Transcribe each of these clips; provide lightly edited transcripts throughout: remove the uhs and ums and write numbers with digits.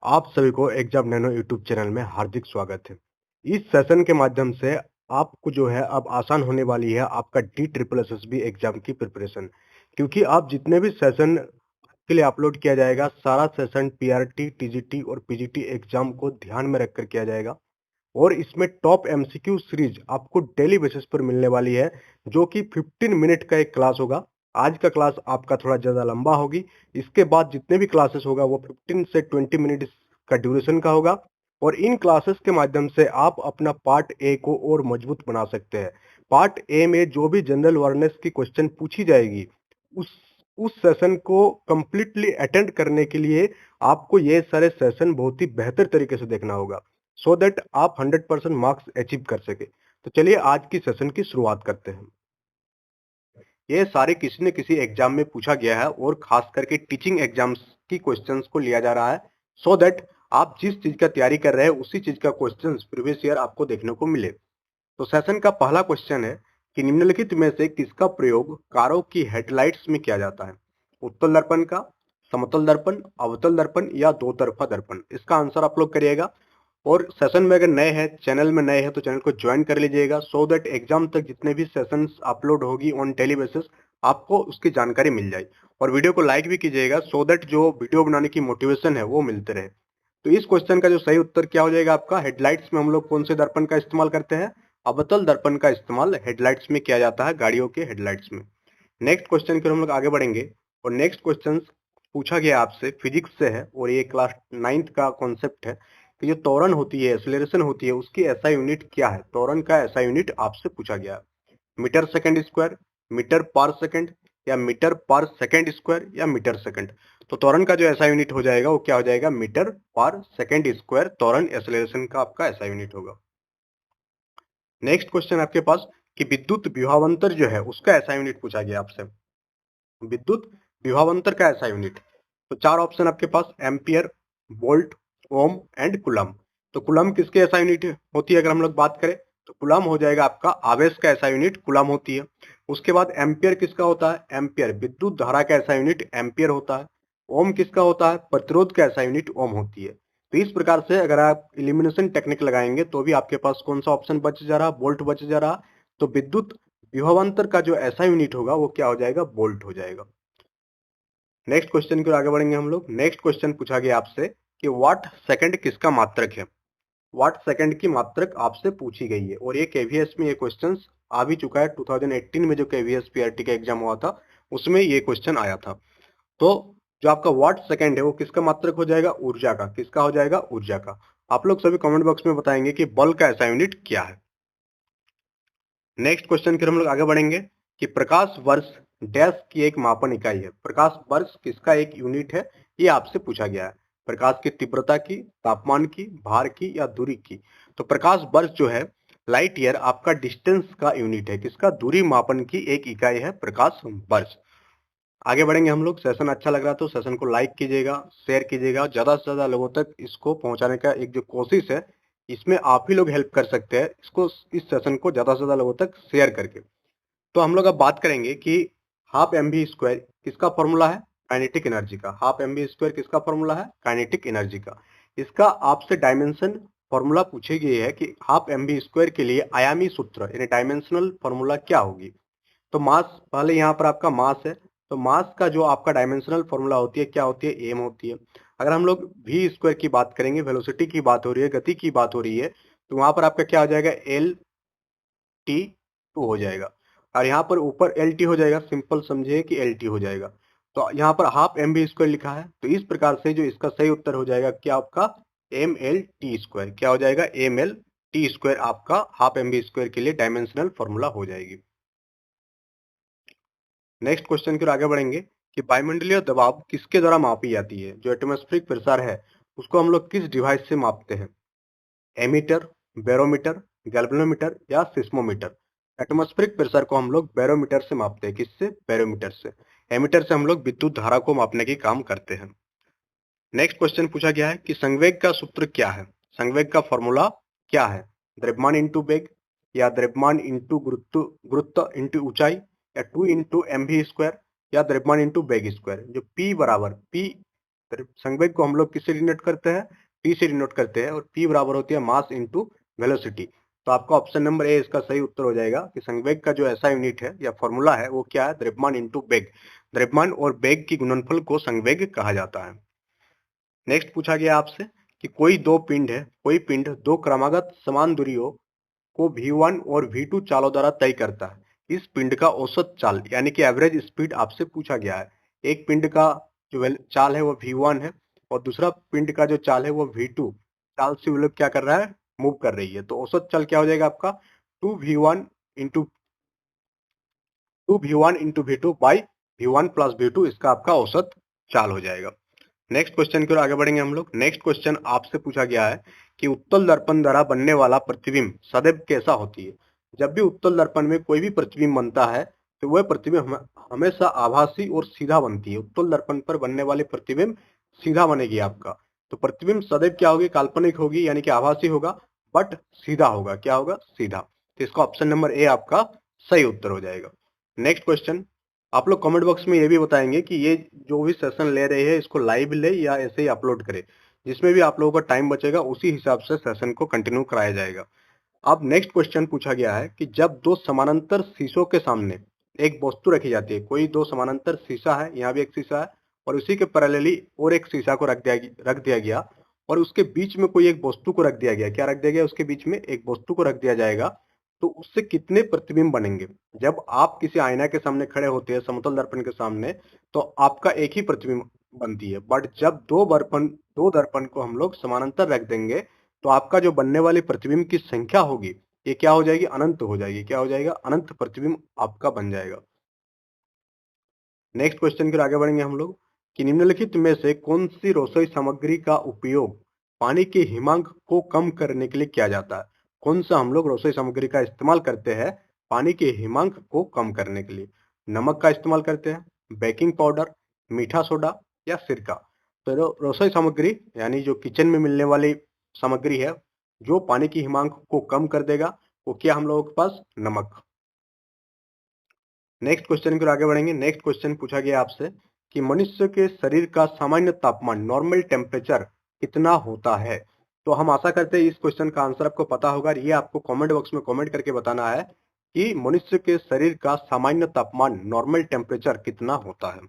आप सभी को एग्जाम नैनो यूट्यूब चैनल में हार्दिक स्वागत है। इस सेशन के माध्यम से आपको जो है अब आसान होने वाली है आपका DSSS एग्जाम की प्रिपरेशन, क्योंकि आप जितने भी सेशन के लिए अपलोड किया जाएगा सारा सेशन PRT, TGT और PGT एग्जाम को ध्यान में रखकर किया जाएगा और इसमें टॉप MCQ सीरीज आपको डेली बेसिस पर मिलने वाली है, जो कि 15 मिनट का एक क्लास होगा। आज का क्लास आपका थोड़ा ज़्यादा लंबा होगी। इसके बाद जितने भी क्लासेस होगा वो 15 से 20 मिनट का ड्यूरेशन का होगा और इन क्लासेस के माध्यम से आप अपना पार्ट ए को और मजबूत बना सकते हैं। पार्ट ए में जो भी जनरल अवेयरनेस की क्वेश्चन पूछी जाएगी उस उस सेशन को कंप्लीटली अटेंड करने के लिए आपको ये सारे सेशन बहुत ही बेहतर तरीके से देखना होगा, सो दैट आप 100% मार्क्स अचीव कर सके। तो चलिए आज की सेशन की शुरुआत करते हैं। ये सारे किसी न किसी एग्जाम में पूछा गया है और खास करके टीचिंग एग्जाम्स की क्वेश्चंस को लिया जा रहा है, सो दैट आप जिस चीज का तैयारी कर रहे हैं उसी चीज का क्वेश्चंस प्रीवियस ईयर आपको देखने को मिले। तो सेशन का पहला क्वेश्चन है कि निम्नलिखित में से किसका प्रयोग कारों की हेडलाइट्स में किया जाता है? उत्तल दर्पण का, समतल दर्पण, अवतल दर्पण या दो तरफा दर्पण? इसका आंसर आप लोग करिएगा। और सेशन में अगर नए हैं, चैनल में नए हैं तो चैनल को ज्वाइन कर लीजिएगा, सो दैट एग्जाम तक जितने भी सेशंस अपलोड होगी ऑन डेली बेसिस आपको उसकी जानकारी मिल जाए। और वीडियो को लाइक भी कीजिएगा, सो दैट जो वीडियो बनाने की मोटिवेशन है वो मिलते रहे। तो इस क्वेश्चन का जो सही उत्तर क्या हो जाएगा आपका? हेडलाइट्स में हम लोग कौन से दर्पण का इस्तेमाल करते हैं? अवतल दर्पण का इस्तेमाल हेडलाइट्स में किया जाता है, गाड़ियों के हेडलाइट्स में। नेक्स्ट क्वेश्चन की ओर हम लोग आगे बढ़ेंगे और नेक्स्ट क्वेश्चन पूछा गया आपसे फिजिक्स से है और ये क्लास 9th का कॉन्सेप्ट है कि जो त्वरण होती है, एक्सेलरेशन होती है, उसकी एसआई यूनिट क्या है? त्वरण का एसआई यूनिट आपसे पूछा गया है। मीटर सेकंड स्क्वायर, मीटर पर सेकंड या मीटर पर सेकंड स्क्वायर या मीटर सेकंड? तो त्वरण का जो एसआई यूनिट हो जाएगा वो क्या हो जाएगा? मीटर पर सेकंड स्क्वायर त्वरण एक्सेलरेशन का आपका एसआई यूनिट होगा। नेक्स्ट क्वेश्चन आपके पास कि विद्युत विभवांतर जो है उसका एसआई यूनिट पूछा गया आपसे। विद्युत विभवांतर का ऐसा यूनिट, तो चार ऑप्शन आपके पास: ampere, volt, ohm and coulomb. तो कुलम किसके ऐसा यूनिट होती है? अगर हम लोग बात करें तो कुलम हो जाएगा आपका आवेश का ऐसा यूनिट, कुलम होती है। उसके बाद एम्पियर किसका होता है? एम्पियर विद्युत धारा का ऐसा यूनिट एम्पियर होता है। ओम किसका होता है? प्रतिरोध का ऐसा यूनिट ओम होती है। तो इस प्रकार से अगर आप इलिमिनेशन टेक्निक लगाएंगे तो भी आपके पास कौन सा ऑप्शन बच जा रहा? वोल्ट बच जा रहा। तो विद्युत विभवांतर का जो ऐसा यूनिट होगा वो क्या हो जाएगा? वोल्ट हो जाएगा। नेक्स्ट क्वेश्चन की ओर आगे बढ़ेंगे हम लोग। नेक्स्ट क्वेश्चन पूछा गया आपसे कि वाट सेकंड किसका मात्रक है? वाट सेकंड की मात्रक आपसे पूछी गई है और ये केवीएस में ये क्वेश्चन आ भी चुका है। 2018 में जो केवीएस पीआरटी का एग्जाम हुआ था उसमें ये क्वेश्चन आया था। तो जो आपका वाट सेकंड है वो किसका मात्रक हो जाएगा? ऊर्जा का। किसका हो जाएगा? ऊर्जा का। आप लोग सभी कमेंट बॉक्स में बताएंगे कि बल का ऐसा यूनिट क्या है। नेक्स्ट क्वेश्चन की हम लोग आगे बढ़ेंगे कि प्रकाश वर्ष डैश की एक मापन इकाई है। प्रकाश वर्ष किसका एक यूनिट है? ये आपसे पूछा गया है। प्रकाश की तीव्रता की, तापमान की, भार की या दूरी की? तो प्रकाश वर्ष जो है लाइट ईयर आपका डिस्टेंस का यूनिट है। किसका? दूरी मापन की एक इकाई है प्रकाश वर्ष। आगे बढ़ेंगे हम लोग। सेशन अच्छा लग रहा तो सेशन को लाइक कीजिएगा, शेयर कीजिएगा, ज्यादा से ज्यादा लोगों तक इसको पहुंचाने का एक जो कोशिश है इसमें आप ही लोग हेल्प कर सकते हैं, इसको इस सेशन को ज्यादा से ज्यादा लोगों तक शेयर करके। तो हम लोग अब बात करेंगे कि हाफ एम बी स्क्वायर किसका फॉर्मूला है? काइनेटिक एनर्जी का। हाफ एम बी स्क्वायर किसका फॉर्मूला है? काइनेटिक एनर्जी का। इसका आपसे डायमेंशन फॉर्मूला पूछी गई है कि हाफ एम बी स्क्वायर के लिए आयामी सूत्र यानी डायमेंशनल फॉर्मूला क्या होगी? तो मास, पहले यहाँ पर आपका मास है, तो मास का जो आपका डायमेंशनल फॉर्मूला होती है क्या होती है? एम होती है। अगर हम लोग वी स्क्वायर की बात करेंगे, वेलोसिटी की बात हो रही है, गति की बात हो रही है, तो वहां पर आपका क्या हो जाएगा? एल टी टू हो जाएगा। और यहाँ पर ऊपर एल टी हो जाएगा, सिंपल समझिए कि एल टी हो जाएगा। तो यहाँ पर हाफ एम बी स्क्वायर लिखा है, तो इस प्रकार से जो इसका सही उत्तर हो जाएगा क्या आपका? M L T square. क्या हो जाएगा? एम एल टी स्क्वायर आपका हाफ एम बी स्क्वायर के लिए डायमेंशनल फॉर्मूला हो जाएगी। नेक्स्ट क्वेश्चन की ओर आगे बढ़ेंगे कि वायुमंडलीय दबाव किसके द्वारा मापी जाती है? जो एटमॉस्फेरिक प्रेशर है उसको हम लोग किस डिवाइस से मापते हैं? एमीटर, बैरोमीटर, गैल्वेनोमीटर या सिस्मोमीटर? एटमॉस्फेरिक प्रेशर को हम लोग बैरोमीटर से मापते हैं। किससे? बैरोमीटर से। एमीटर से हम लोग विद्युत धारा को मापने की काम करते हैं। नेक्स्ट क्वेश्चन पूछा गया है कि संवेग का सूत्र क्या है? संवेग का फॉर्मूला क्या है? द्रव्यमान इंटू वेग या द्रव्यमान इंटू गुरुत्व गुरुत्व इंटू ऊंचाई या 2 इंटू एम वी स्क्वायर या द्रव्यमान इंटू वेग स्क्वायर? जो P बराबर P संवेग को हम लोग किससे डिनोट करते हैं? p से डिनोट करते हैं और p बराबर होती है मास इंटू वेलोसिटी। तो आपका ऑप्शन नंबर ए इसका सही उत्तर हो जाएगा कि संवेग का जो ऐसा यूनिट है या फॉर्मूला है वो क्या है? द्रव्यमान इंटू वेग। द्रव्यमान और वेग की गुणनफल को संवेग कहा जाता है। नेक्स्ट पूछा गया आपसे कि कोई पिंड दो क्रमागत समान दूरियों को v1 और v2 चालों द्वारा तय करता है। इस पिंड का औसत चाल यानी कि एवरेज स्पीड आपसे पूछा गया है। एक पिंड का जो चाल है वो v1 है और दूसरा पिंड का जो चाल है वो v2 चाल से वो लोग क्या कर रहा है? मूव कर रही है। तो औसत चाल क्या हो जाएगा आपका? 2v1 into 2v1 into v2 by v1 plus v2, इसका आपका औसत चाल हो जाएगा। नेक्स्ट क्वेश्चन की ओर आगे बढ़ेंगे हम लोग। नेक्स्ट क्वेश्चन आपसे पूछा गया है कि उत्तल दर्पण द्वारा बनने वाला प्रतिबिंब सदैव कैसा होती है? जब भी उत्तल दर्पण में कोई भी प्रतिबिंब बनता है तो वह प्रतिबिंब हमेशा आभासी और सीधा बनती है। उत्तल दर्पण पर बनने वाली प्रतिबिंब सीधा बनेगी आपका। तो प्रतिबिंब सदैव क्या होगी? काल्पनिक होगी यानी कि आभासी होगा, बट सीधा होगा। क्या होगा? सीधा। तो इसका ऑप्शन नंबर ए आपका सही उत्तर हो जाएगा। नेक्स्ट क्वेश्चन, आप लोग कमेंट बॉक्स में ये भी बताएंगे कि ये जो भी सेशन ले रहे हैं इसको लाइव ले या ऐसे ही अपलोड करें। जिसमें भी आप लोगों का टाइम बचेगा उसी हिसाब से सेशन को कंटिन्यू कराया जाएगा। अब नेक्स्ट क्वेश्चन पूछा गया है कि जब दो समानांतर शीशों के सामने एक वस्तु रखी जाती है, कोई दो समानांतर शीशा है, यहाँ भी एक शीशा है और उसी के पैरेलली और एक शीशा को रख दिया गया और उसके बीच में कोई एक वस्तु को रख दिया गया। क्या रख दिया गया? उसके बीच में एक वस्तु को रख दिया जाएगा। तो उससे कितने प्रतिबिंब बनेंगे? जब आप किसी आईना के सामने खड़े होते हैं समतल दर्पण के सामने तो आपका एक ही प्रतिबिंब बनती है, बट जब दो दर्पण को हम लोग समानांतर रख देंगे तो आपका जो बनने वाली प्रतिबिंब की संख्या होगी ये क्या हो जाएगी? अनंत हो जाएगी। क्या हो जाएगा? अनंत प्रतिबिंब आपका बन जाएगा। नेक्स्ट क्वेश्चन की ओर आगे बढ़ेंगे हम लोग कि निम्नलिखित में से कौन सी रसोई सामग्री का उपयोग पानी के हिमांक को कम करने के लिए किया जाता है? कौन सा हम लोग रसोई सामग्री का इस्तेमाल करते हैं पानी के हिमांक को कम करने के लिए? नमक का इस्तेमाल करते हैं, बेकिंग पाउडर, मीठा सोडा या सिरका? तो रसोई सामग्री यानी जो किचन में मिलने वाली सामग्री है जो पानी की हिमांक को कम कर देगा वो क्या हम लोगों के पास? नमक। नेक्स्ट क्वेश्चन की ओर आगे बढ़ेंगे। नेक्स्ट क्वेश्चन पूछा गया आपसे कि मनुष्य के शरीर का सामान्य तापमान नॉर्मल टेम्परेचर कितना होता है? तो हम आशा करते हैं इस क्वेश्चन का आंसर आपको पता होगा। ये आपको कमेंट बॉक्स में कमेंट करके बताना है कि मनुष्य के शरीर का सामान्य तापमान नॉर्मल टेम्परेचर कितना होता है।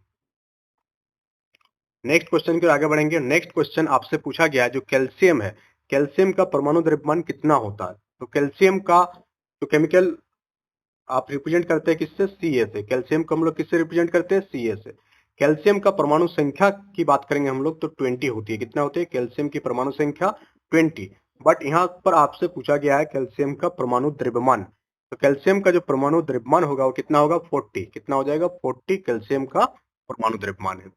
नेक्स्ट क्वेश्चन की ओर आगे बढ़ेंगे। नेक्स्ट क्वेश्चन आपसे पूछा गया जो कैल्शियम है, कैल्शियम का परमाणु द्रव्यमान कितना होता है? तो कैल्शियम का जो केमिकल आप रिप्रेजेंट करते हैं किससे? Ca से। कैल्शियम को हम लोग किससे रिप्रेजेंट करते हैं? Ca से। कैल्शियम का परमाणु संख्या की बात करेंगे हम लोग तो 20 होती है। कितना होती है? कैल्शियम की परमाणु संख्या 20। बट यहाँ पर आपसे पूछा गया है कैल्शियम का परमाणु द्रव्यमान। तो कैल्शियम का जो परमाणु द्रव्यमान होगा वो कितना होगा? 40। कितना हो जाएगा? 40 कैल्शियम का परमाणु द्रव्यमान है।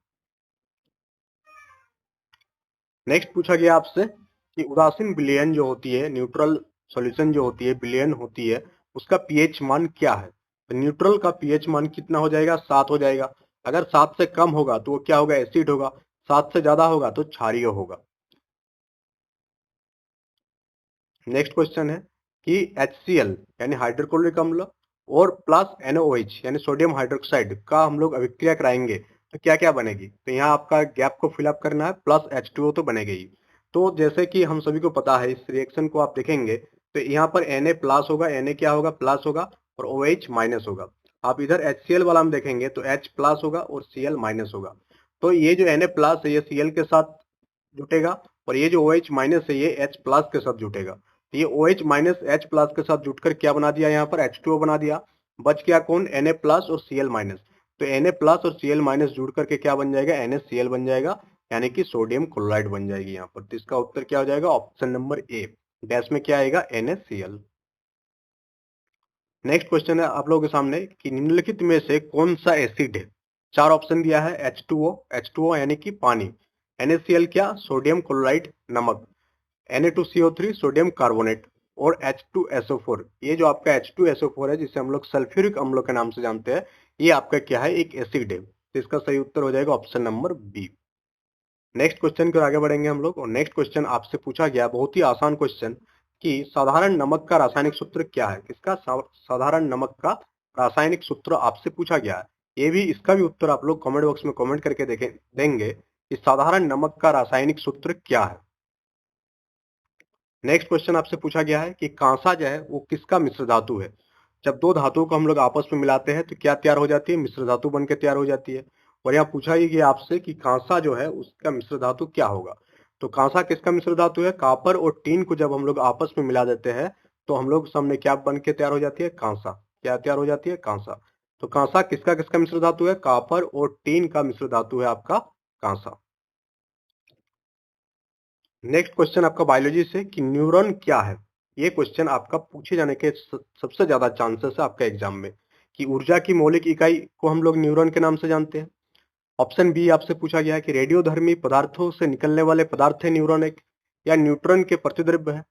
नेक्स्ट पूछा गया आपसे कि उदासीन विलयन जो होती है, न्यूट्रल सॉल्यूशन जो होती है, विलयन होती है, उसका पीएच मान क्या है? तो न्यूट्रल का पीएच मान कितना हो जाएगा? 7 हो जाएगा। अगर 7 से कम होगा तो वो क्या होगा? एसिड होगा। 7 से ज्यादा होगा तो क्षारीय होगा। नेक्स्ट क्वेश्चन है कि HCl यानी हाइड्रोक्लोरिक अम्ल और प्लस NaOH यानी सोडियम हाइड्रोक्साइड का हम लोग अभिक्रिया कराएंगे तो क्या क्या बनेगी? तो यहाँ आपका गैप को फिलअप करना है, प्लस H2O तो बनेगा ही। तो जैसे कि हम सभी को पता है इस रिएक्शन को आप देखेंगे तो यहाँ पर Na प्लस होगा, Na क्या होगा? प्लस होगा और OH माइनस होगा। आप इधर HCl वाला हम देखेंगे तो H प्लस होगा और Cl माइनस होगा। तो ये जो Na प्लस है ये Cl के साथ जुटेगा और ये जो OH माइनस है ये H प्लस के साथ जुटेगा। तो ये OH माइनस H प्लस के साथ जुटकर क्या बना दिया? यहाँ पर H2O बना दिया। बच गया कौन? Na प्लस और Cl माइनस। तो Na प्लस और Cl माइनस जुड़ करके क्या बन जाएगा? NaCl बन जाएगा यानी कि सोडियम क्लोराइड बन जाएगी यहाँ पर। तो इसका उत्तर क्या हो जाएगा? Option number A. डैश में क्या आएगा? NaCl। नेक्स्ट क्वेश्चन है आप लोगों के सामने कि निम्नलिखित में से कौन सा एसिड है? 4 ऑप्शन दिया है। H2O यानी कि पानी, NaCl क्या? सोडियम क्लोराइड नमक, Na2CO3 सोडियम कार्बोनेट और H2SO4। ये जो आपका H2SO4 है जिसे हम लोग सल्फ्यूरिक अम्लों के नाम से जानते हैं, ये आपका क्या है? एक एसिड है। तो इसका सही उत्तर हो जाएगा option number B. Next question की ओर आगे बढ़ेंगे हम लोग और नेक्स्ट क्वेश्चन आपसे पूछा गया बहुत ही आसान क्वेश्चन कि साधारण नमक का रासायनिक सूत्र क्या है? किसका? साधारण नमक का रासायनिक सूत्र आपसे पूछा गया है। ये भी इसका भी उत्तर आप लोग कमेंट बॉक्स में कमेंट करके देखें देंगे इस साधारण नमक का रासायनिक सूत्र क्या है? नेक्स्ट क्वेश्चन आपसे पूछा गया है कि कांसा जो है वो किसका मिश्र धातु है? जब दो धातुओं को हम लोग आपस में मिलाते हैं तो क्या तैयार हो जाती है? मिश्र धातु बनकर तैयार हो जाती है। और यहाँ पूछा ही गया आपसे कि कांसा जो है उसका मिश्र धातु क्या होगा? तो कांसा किसका मिश्र धातु है? कॉपर और टीन को जब हम लोग आपस में मिला देते हैं तो हम लोग सामने क्या बन के तैयार हो जाती है? कांसा। क्या तैयार हो जाती है? कांसा। तो कांसा किसका किसका मिश्र धातु है? कॉपर और टीन का मिश्र धातु है आपका कांसा। नेक्स्ट क्वेश्चन आपका बायोलॉजी से कि न्यूरॉन क्या है? ये क्वेश्चन आपका पूछे जाने के सबसे ज्यादा चांसेस है आपका एग्जाम में कि ऊर्जा की मौलिक इकाई को हम लोग न्यूरॉन के नाम से जानते हैं। ऑप्शन बी आपसे पूछा गया है कि रेडियोधर्मी पदार्थों से निकलने वाले पदार्थ है न्यूरॉन एक, या न्यूट्रॉन के प्रतिद्रव्य है।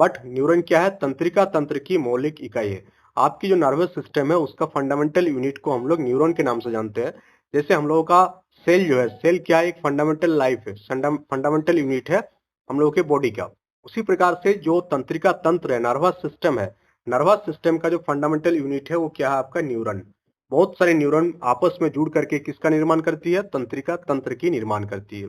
बट न्यूरॉन क्या है? तंत्रिका तंत्र की मौलिक इकाई है। आपकी जो नर्वस सिस्टम है उसका फंडामेंटल यूनिट को हम लोग न्यूरॉन के नाम से जानते हैं। जैसे हम लोगों का सेल जो है, सेल क्या है? एक फंडामेंटल लाइफ है, फंडामेंटल यूनिट है हम लोगों के बॉडी का। उसी प्रकार से जो तंत्रिका तंत्र है, नर्वस सिस्टम है, नर्वस सिस्टम का जो फंडामेंटल यूनिट है वो क्या है? आपका न्यूरॉन। बहुत सारे न्यूरॉन आपस में जुड़ करके किसका निर्माण करती है? तंत्रिका तंत्र की निर्माण करती है।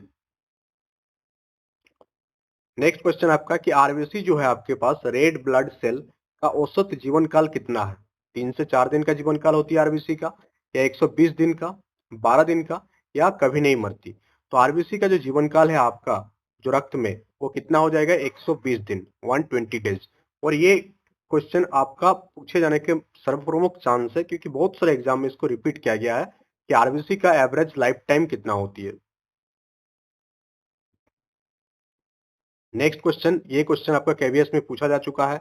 नेक्स्ट क्वेश्चन आपका कि आरबीसी जो है आपके पास रेड ब्लड सेल का औसत जीवन काल कितना है? 3 से 4 दिन का जीवन काल होती है आरबीसी का, या 120 दिन का, 12 दिन का, या कभी नहीं मरती? तो आरबीसी का जो जीवन काल है आपका जो रक्त में वो कितना हो जाएगा? 120 दिन, 120 डेज। और ये क्वेश्चन आपका पूछे जाने के सर्वप्रमुख चांस है क्योंकि बहुत सारे एग्जाम में इसको रिपीट किया गया है कि आरबीसी का एवरेज लाइफ टाइम कितना होती है। नेक्स्ट क्वेश्चन, ये क्वेश्चन आपका केवीएस में पूछा जा चुका है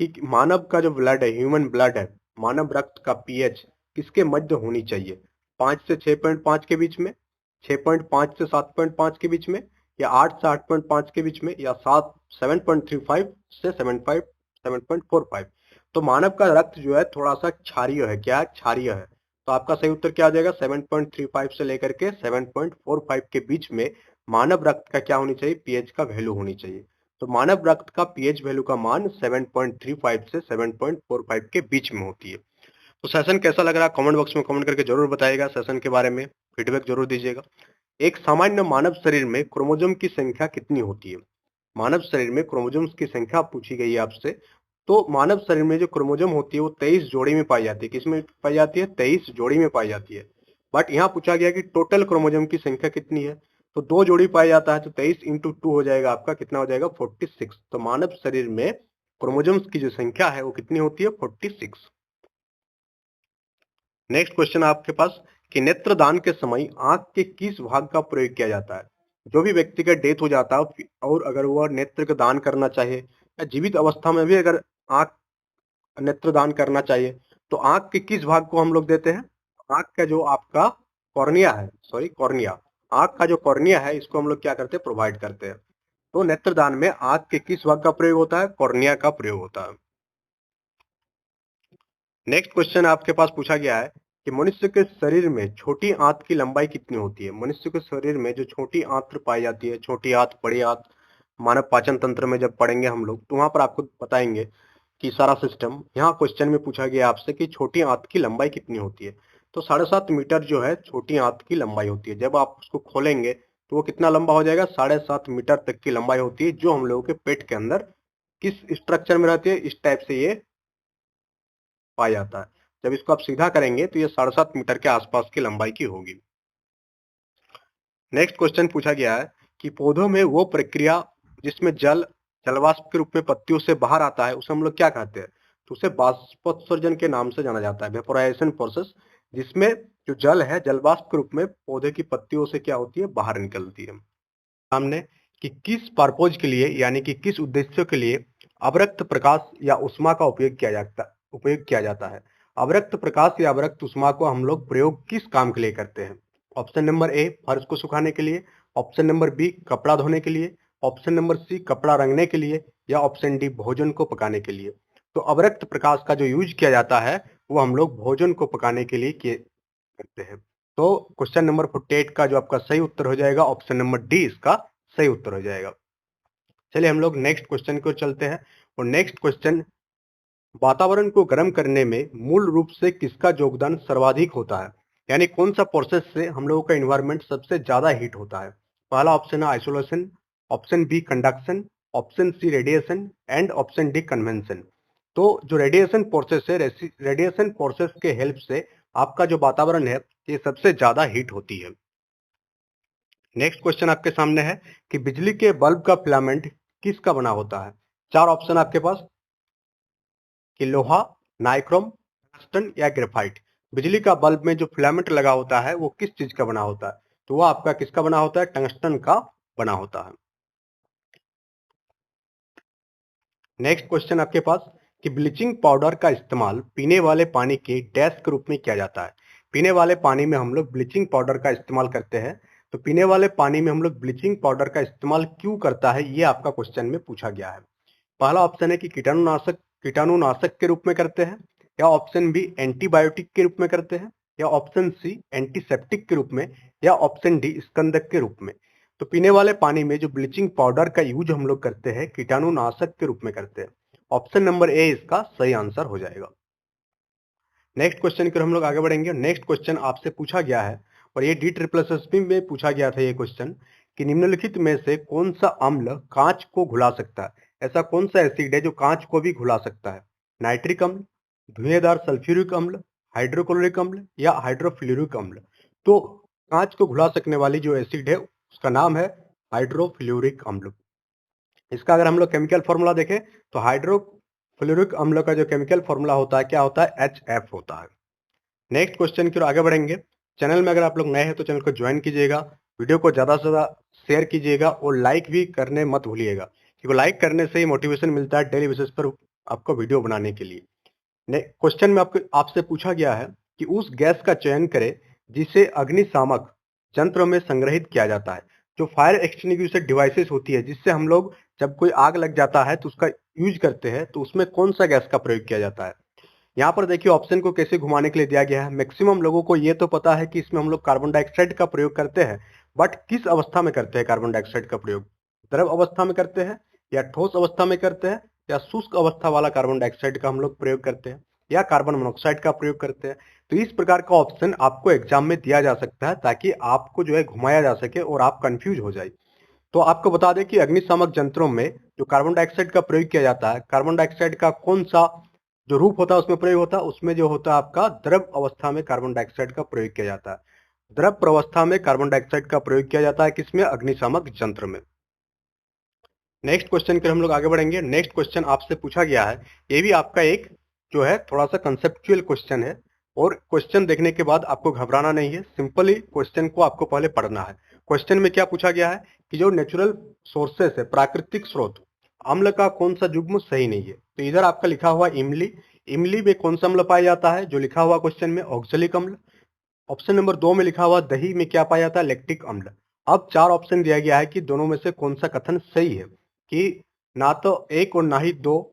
कि मानव का जो ब्लड है, ह्यूमन ब्लड है, मानव रक्त का पीएच किसके मध्य होनी चाहिए? 5 से 6.5 के बीच में, 6.5 से 7.5 के बीच में, या 8 से 8.5 के बीच में, या 7.35 से 7.45? तो मानव का रक्त जो है थोड़ा सा क्षारीय है। क्या है? क्षारीय है। तो आपका सही उत्तर क्या आ जाएगा? 7.35 से लेकर के 7.45 के बीच में मानव रक्त का क्या होनी चाहिए? पीएच का वैल्यू होनी चाहिए। तो मानव रक्त का पीएच वैल्यू का मान 7.35 से 7.45 के बीच में होती है। तो सेशन कैसा लग रहा है कमेंट बॉक्स में कमेंट करके जरूर बताइएगा। सेशन के बारे में फीडबैक जरूर दीजिएगा। एक सामान्य मानव शरीर में क्रोमोसोम की संख्या कितनी होती है? मानव शरीर में क्रोमोसोम्स की संख्या पूछी गई है आपसे। तो मानव शरीर में जो क्रोमोसोम होती है वो 23 जोड़ी में पाई जाती है। किसमें पाई जाती है? 23 जोड़ी में पाई जाती है। बट यहाँ पूछा गया कि टोटल क्रोमोसोम की संख्या कितनी है? तो 2 जोड़ी पाया जाता है, तो 23 इंटू 2 हो जाएगा आपका, कितना हो जाएगा? 46। तो मानव शरीर में क्रोमोसोम्स की जो संख्या है वो कितनी होती है? 46। नेक्स्ट क्वेश्चन आपके पास कि नेत्रदान के समय आंख के किस भाग का प्रयोग किया जाता है? जो भी व्यक्ति का डेथ हो जाता है और अगर वह नेत्र का दान करना चाहे या जीवित अवस्था में भी अगर आंख नेत्र दान करना चाहिए तो आंख के किस भाग को हम लोग देते हैं? आंख का जो आपका कॉर्निया है, सॉरी कॉर्निया, आंख का जो कॉर्निया है इसको हम लोग क्या करते हैं? प्रोवाइड करते हैं। तो नेत्रदान में आंख के किस भाग का प्रयोग होता है? कॉर्निया का प्रयोग होता है। नेक्स्ट क्वेश्चन आपके पास पूछा गया है कि मनुष्य के शरीर में छोटी आंत की लंबाई कितनी होती है? मनुष्य के शरीर में जो छोटी आंत पाई जाती है, छोटी आंत, बड़ी आंत, मानव पाचन तंत्र में जब पढ़ेंगे हम लोग तो वहां पर आपको बताएंगे कि सारा सिस्टम। यहाँ क्वेश्चन में पूछा गया आपसे कि छोटी आंत की लंबाई कितनी होती है? तो 7.5 मीटर जो है छोटी आंत की लंबाई होती है। जब आप उसको खोलेंगे तो वो कितना लंबा हो जाएगा? 7.5 मीटर तक की लंबाई होती है, जो हम लोगों के पेट के अंदर किस स्ट्रक्चर में रहती है? इस टाइप से ये पाया जाता है। जब इसको आप सीधा करेंगे तो ये 7.5 मीटर के आसपास की लंबाई की होगी। नेक्स्ट क्वेश्चन पूछा गया है कि पौधों में वो प्रक्रिया जिसमें जल जलवाष्प के रूप में पत्तियों से बाहर आता है उसे हम लोग क्या कहते हैं? तो उसे बाष्पोत्सर्जन के नाम से जाना जाता है, वेपोराइजेशन प्रोसेस, जिसमें जो जल है जलवाष्प के रूप में पौधे की पत्तियों से क्या होती है? बाहर निकलती है। सामने कि किस पर्पज के लिए यानी कि किस उद्देश्य के लिए अवरक्त प्रकाश या उष्मा का उपयोग किया जाता है? अवरक्त प्रकाश या अवरक्त उष्मा को हम लोग प्रयोग किस काम के लिए करते हैं? ऑप्शन नंबर ए फर्श को सुखाने के लिए, ऑप्शन नंबर बी कपड़ा धोने के लिए, ऑप्शन नंबर सी कपड़ा रंगने के लिए, या ऑप्शन डी भोजन को पकाने के लिए। तो अवरक्त प्रकाश का जो यूज किया जाता है वो हम लोग भोजन को पकाने के लिए किए करते हैं। तो क्वेश्चन नंबर 48 का जो आपका सही उत्तर हो जाएगा ऑप्शन नंबर डी इसका सही उत्तर हो जाएगा। चलिए हम लोग नेक्स्ट क्वेश्चन को चलते हैं। और नेक्स्ट क्वेश्चन, वातावरण को गर्म करने में मूल रूप से किसका योगदान सर्वाधिक होता है? यानी कौन सा प्रोसेस से हम लोगों का इन्वायरमेंट सबसे ज्यादा हीट होता है? पहला ऑप्शन है isolation, option B conduction, option C radiation and option D convention. तो जो रेडिएशन प्रोसेस है, रेडिएशन प्रोसेस के हेल्प से आपका जो वातावरण है ये सबसे ज्यादा हीट होती है। नेक्स्ट क्वेश्चन आपके सामने है कि बिजली के बल्ब का फिलामेंट किसका बना होता है? चार ऑप्शन आपके पास कि लोहा, नाइक्रोम, टंगस्टन या ग्रेफाइट। बिजली का बल्ब में जो फिलामेंट लगा होता है वो किस चीज का बना होता है? तो वो आपका किसका बना होता है? टंगस्टन का बना होता है। नेक्स्ट क्वेश्चन आपके पास कि ब्लीचिंग पाउडर का इस्तेमाल पीने वाले पानी के डैश के रूप में किया जाता है। पीने वाले पानी में हम लोग ब्लीचिंग पाउडर का इस्तेमाल करते हैं। तो पीने वाले पानी में हम लोग ब्लीचिंग पाउडर का इस्तेमाल क्यों करता है, ये आपका क्वेश्चन में पूछा गया है। पहला ऑप्शन है कि कीटाणुनाशक के रूप में करते हैं, या ऑप्शन बी एंटीबायोटिक के रूप में करते हैं, या ऑप्शन सी एंटीसेप्टिक के रूप में, या ऑप्शन डी स्कंदक के रूप में। तो पीने वाले पानी में जो ब्लीचिंग पाउडर का यूज हम लोग करते हैं कीटाणुनाशक के रूप में करते हैं। ऑप्शन नंबर ए इसका सही आंसर हो जाएगा। नेक्स्ट क्वेश्चन की ओर हम लोग आगे बढ़ेंगे। नेक्स्ट क्वेश्चन आपसे पूछा गया है और ये डी ट्रिपल एसएसबी में पूछा गया था ये क्वेश्चन कि निम्नलिखित में से कौन सा अम्ल कांच को घुला सकता है? ऐसा कौन सा एसिड है जो कांच को भी घुला सकता है? नाइट्रिक अम्ल, धुएंधार सल्फ्यूरिक अम्ल, हाइड्रोक्लोरिक अम्ल या हाइड्रोफ्लोरिक अम्ल। तो कांच को घुला सकने वाली जो एसिड है उसका नाम है हाइड्रोफ्लोरिक अम्ल। इसका अगर हम लोग केमिकल फॉर्मूला देखें तो हाइड्रोफ्लोरिक अम्ल का जो केमिकल फॉर्मूला होता है क्या होता है? HF होता है। नेक्स्ट क्वेश्चन की ओर आगे बढ़ेंगे। चैनल में अगर आप लोग नए हैं तो चैनल को ज्वाइन कीजिएगा, वीडियो को ज़्यादा से ज़्यादा शेयर कीजिएगा और लाइक भी करने मत भूलिएगा, क्योंकि लाइक करने से ही मोटिवेशन मिलता है डेली बेसिस पर आपको वीडियो बनाने के लिए। क्वेश्चन में आपको आपसे पूछा गया है कि उस गैस का चयन करें जिसे अग्निशामक यंत्र में संग्रहित किया जाता है। जो फायर एक्सटिंग्विशर डिवाइसेस होती है जिससे हम लोग जब कोई आग लग जाता है तो उसका यूज करते हैं, तो उसमें कौन सा गैस का प्रयोग किया जाता है? यहाँ पर देखिए ऑप्शन को कैसे घुमाने के लिए दिया गया है। मैक्सिमम लोगों को ये तो पता है कि इसमें हम लोग कार्बन डाइऑक्साइड का प्रयोग करते हैं, बट किस अवस्था में करते हैं कार्बन डाइऑक्साइड का प्रयोग? द्रव अवस्था में करते हैं, या ठोस अवस्था में करते हैं, या शुष्क अवस्था वाला कार्बन डाइऑक्साइड का हम लोग प्रयोग करते हैं, या कार्बन मोनोऑक्साइड का प्रयोग करते हैं? तो इस प्रकार का ऑप्शन आपको एग्जाम में दिया जा सकता है ताकि आपको जो है घुमाया जा सके और आप कंफ्यूज हो जाए। तो आपको बता दें कि अग्निशामक यंत्रों में जो कार्बन डाइऑक्साइड का प्रयोग किया जाता है, कार्बन डाइऑक्साइड का कौन सा जो रूप होता है उसमें प्रयोग होता है? उसमें जो होता है आपका द्रव अवस्था में कार्बन डाइऑक्साइड का प्रयोग किया जाता है। द्रव अवस्था में कार्बन डाइऑक्साइड का प्रयोग किया जाता है किसमें? अग्निशामक यंत्र में। नेक्स्ट क्वेश्चन के हम लोग आगे बढ़ेंगे। नेक्स्ट क्वेश्चन आपसे पूछा गया है, ये भी आपका एक जो है थोड़ा सा कंसेप्चुअल क्वेश्चन है, और क्वेश्चन देखने के बाद आपको घबराना नहीं है, सिंपली क्वेश्चन को आपको पहले पढ़ना है। क्वेश्चन में क्या पूछा गया है कि जो नेचुरल सोर्सेस है, प्राकृतिक स्रोत, अम्ल का कौन सा युग्म सही नहीं है? तो इधर आपका लिखा हुआ इमली, इमली में कौन सा अम्ल पाया जाता है? जो लिखा हुआ क्वेश्चन में ऑक्सैलिक अम्ल। ऑप्शन नंबर 2 में लिखा हुआ दही में क्या पाया जाता है? लैक्टिक अम्ल। अब चार ऑप्शन दिया गया है कि दोनों में से कौन सा कथन सही है, कि ना तो एक और ना ही दो,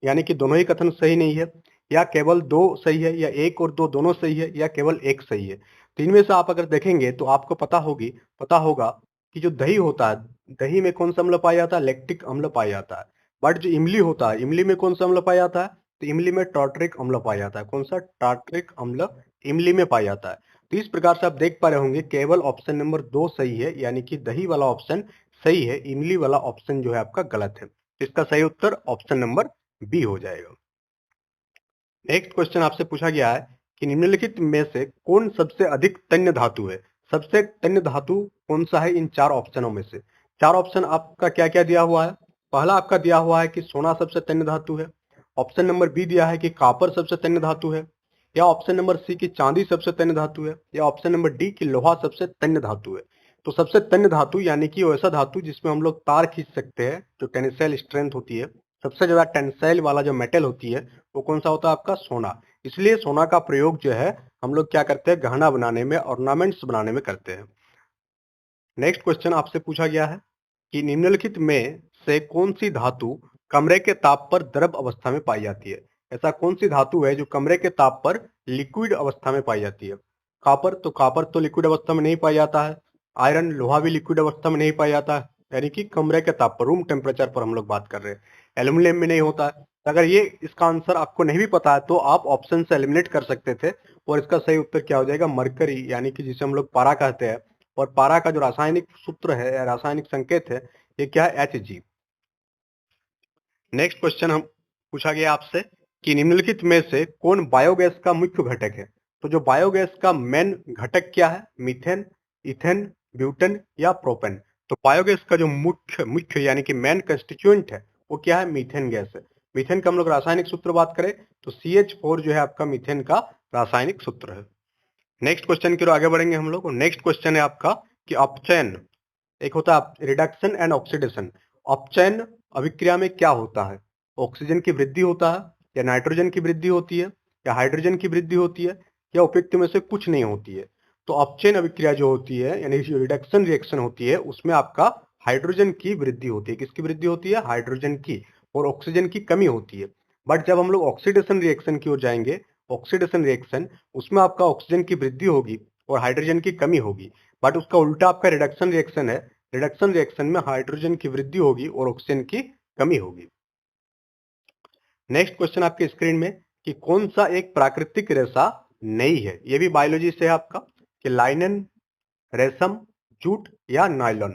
यानी कि दोनों ही कथन सही नहीं है, या केवल दो सही है, या एक और दो दोनों सही है, या केवल एक सही है। तो इनमें से आप अगर देखेंगे तो आपको पता होगा कि जो दही होता है, दही में कौन सा अम्ल पाया जाता है? लैक्टिक अम्ल पाया जाता है। बट जो इमली होता है, इमली में कौन सा अम्ल पाया जाता है? तो इमली में टार्टरिक अम्ल पाया जाता है। कौन सा? टार्टरिक अम्ल इमली में पाया जाता है। तो इस प्रकार से आप देख पा रहे होंगे केवल ऑप्शन नंबर 2 सही है, यानी कि दही वाला ऑप्शन सही है, इमली वाला ऑप्शन जो है आपका गलत है। इसका सही उत्तर ऑप्शन नंबर बी हो जाएगा। नेक्स्ट क्वेश्चन आपसे पूछा गया है कि निम्नलिखित में से कौन सबसे अधिक तन्य धातु है? सबसे तन्य धातु कौन सा है इन चार ऑप्शनों में से? चार ऑप्शन आपका क्या क्या दिया हुआ है? पहला आपका दिया हुआ है कि सोना सबसे तन्य धातु है। ऑप्शन नंबर बी दिया है कि कॉपर सबसे तन्य धातु है, या ऑप्शन नंबर सी की चांदी सबसे तन्य धातु है, या ऑप्शन नंबर डी की लोहा सबसे तन्य धातु है। तो सबसे तन्य धातु यानी कि वैसा धातु जिसमें हम लोग तार खींच सकते हैं, जो टेंसाइल स्ट्रेंथ होती है, सबसे ज्यादा टेंसाइल वाला जो मेटल होती है वो कौन सा होता है? आपका सोना। इसलिए सोना का प्रयोग जो है हम लोग क्या करते हैं? गहना बनाने में, ऑर्नामेंट्स बनाने में करते हैं। नेक्स्ट क्वेश्चन आपसे पूछा गया है कि निम्नलिखित में से कौन सी धातु कमरे के ताप पर द्रव अवस्था में पाई जाती है? ऐसा कौन सी धातु है जो कमरे के ताप पर लिक्विड अवस्था में पाई जाती है? कॉपर तो लिक्विड अवस्था में नहीं पाया जाता है। आयरन, लोहा भी लिक्विड अवस्था में नहीं पाया जाता है, यानी कि कमरे के ताप पर, रूम टेम्परेचर पर हम लोग बात कर रहे हैं। एल्यूमिनियम में नहीं होता है। तो अगर ये इसका आंसर आपको नहीं भी पता है तो आप ऑप्शन से एलिमिनेट कर सकते थे और इसका सही उत्तर क्या हो जाएगा, मरकरी, यानी कि जिसे हम लोग पारा कहते हैं। और पारा का जो रासायनिक सूत्र है या रासायनिक संकेत है ये क्या है, Hg। नेक्स्ट क्वेश्चन हम पूछा गया आपसे कि निम्नलिखित में से कौन बायोगैस का मुख्य घटक है। तो जो बायोगैस का मेन घटक क्या है, मीथेन, इथेन, ब्यूटेन या प्रोपेन। तो बायोगैस का जो मुख्य मुख्य यानी कि मेन कंस्टिट्यूएंट है वो क्या है, मीथेन गैस है। मीथेन का हम लोग रासायनिक सूत्र बात करें तो CH4 जो है आपका मीथेन का रासायनिक सूत्र है। नेक्स्ट क्वेश्चन की ओर आगे बढ़ेंगे हम लोग। नेक्स्ट क्वेश्चन है आपका कि अपचयन, एक होता है रिडक्शन एंड ऑक्सीडेशन। अपचयन अभिक्रिया में क्या होता है, ऑक्सीजन की वृद्धि होता है या नाइट्रोजन की वृद्धि होती है या हाइड्रोजन की वृद्धि होती है या उपयुक्त में से कुछ नहीं होती है। तो अपचयन अभिक्रिया जो होती है यानी जो रिडक्शन रिएक्शन होती है उसमें आपका हाइड्रोजन की वृद्धि होती है। किसकी वृद्धि होती है, हाइड्रोजन की, और ऑक्सीजन की कमी होती है। बट जब हम लोग ऑक्सीडेशन रिएक्शन की ओर जाएंगे, ऑक्सीडेशन रिएक्शन उसमें आपका ऑक्सीजन की वृद्धि होगी और हाइड्रोजन की कमी होगी। बट उसका उल्टा आपका रिडक्शन रिएक्शन है, रिडक्शन रिएक्शन में हाइड्रोजन की वृद्धि होगी और ऑक्सीजन की कमी होगी। नेक्स्ट क्वेश्चन आपके स्क्रीन में कि कौन सा एक प्राकृतिक रेशा नहीं है, ये भी बायोलॉजी से है आपका, कि लाइनन, रेशम, जूट या नायलॉन।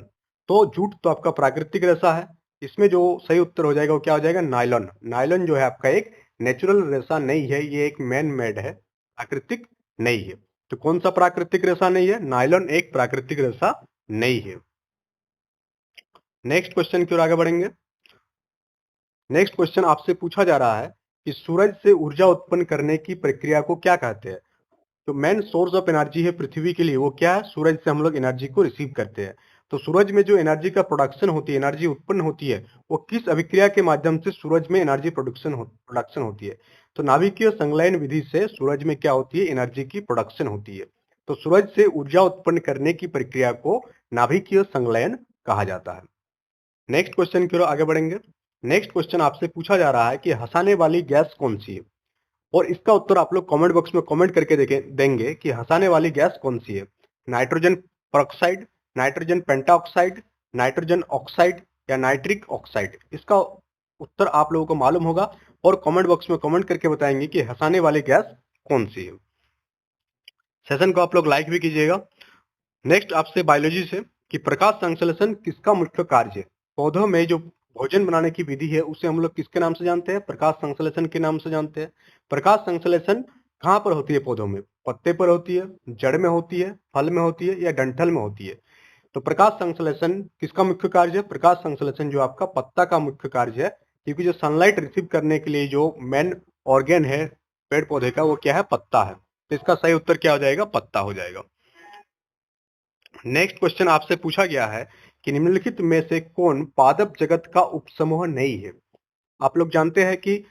तो जूट तो आपका प्राकृतिक रेशा है, इसमें जो सही उत्तर हो जाएगा वो क्या हो जाएगा, नायलॉन। नायलॉन जो है आपका एक नेचुरल रेशा नहीं है, ये एक मैन मेड है, प्राकृतिक नहीं है। तो कौन सा प्राकृतिक रेशा नहीं है, नायलॉन एक प्राकृतिक रेशा नहीं है। नेक्स्ट क्वेश्चन की ओर आगे बढ़ेंगे। नेक्स्ट क्वेश्चन आपसे पूछा जा रहा है कि सूरज से ऊर्जा उत्पन्न करने की प्रक्रिया को क्या कहते हैं। तो मेन सोर्स ऑफ एनर्जी है पृथ्वी के लिए वो क्या है, सूरज से हम लोग एनर्जी को रिसीव करते हैं। तो सूरज में जो एनर्जी का प्रोडक्शन होती है, एनर्जी उत्पन्न होती है, वो किस अभिक्रिया के माध्यम से सूरज में एनर्जी प्रोडक्शन होती है। तो नाभिकीय संलयन विधि से सूरज में क्या होती है, एनर्जी की प्रोडक्शन होती है। तो सूरज से ऊर्जा उत्पन्न करने की प्रक्रिया को नाभिकीय संलयन कहा जाता है। नेक्स्ट क्वेश्चन की ओर आगे बढ़ेंगे। नेक्स्ट क्वेश्चन आपसे पूछा जा रहा है कि हंसाने वाली गैस कौन सी है, और इसका उत्तर आप लोग कमेंट बॉक्स में कमेंट करके देंगे कि हंसाने वाली गैस कौन सी है, nitrogen peroxide, nitrogen pentoxide, nitrogen oxide या नाइट्रिक ऑक्साइड। इसका उत्तर आप लोगों को मालूम होगा और कमेंट बॉक्स में कमेंट करके बताएंगे कि हंसाने वाली गैस कौन सी है। सेशन को आप लोग लाइक भी कीजिएगा। नेक्स्ट आपसे बायोलॉजी से कि प्रकाश संश्लेषण किसका मुख्य कार्य है। पौधों में जो भोजन बनाने की विधि है उसे हम लोग किसके नाम से जानते हैं, प्रकाश संश्लेषण के नाम से जानते हैं। प्रकाश संश्लेषण कहाँ पर होती है पौधों में, पत्ते पर होती है, जड़ में होती है, फल में होती है या डंठल में होती है। तो प्रकाश संश्लेषण किसका मुख्य कार्य है, प्रकाश संश्लेषण जो आपका पत्ता का मुख्य कार्य है, क्योंकि जो सनलाइट रिसीव करने के लिए जो मेन ऑर्गेन है पेड़ पौधे का वो क्या है, पत्ता है। तो इसका सही उत्तर क्या हो जाएगा, पत्ता हो जाएगा। नेक्स्ट क्वेश्चन आपसे पूछा गया है कि निम्नलिखित में से कौन पादप जगत का उपसमूह नहीं है। आप लोग जानते हैं कि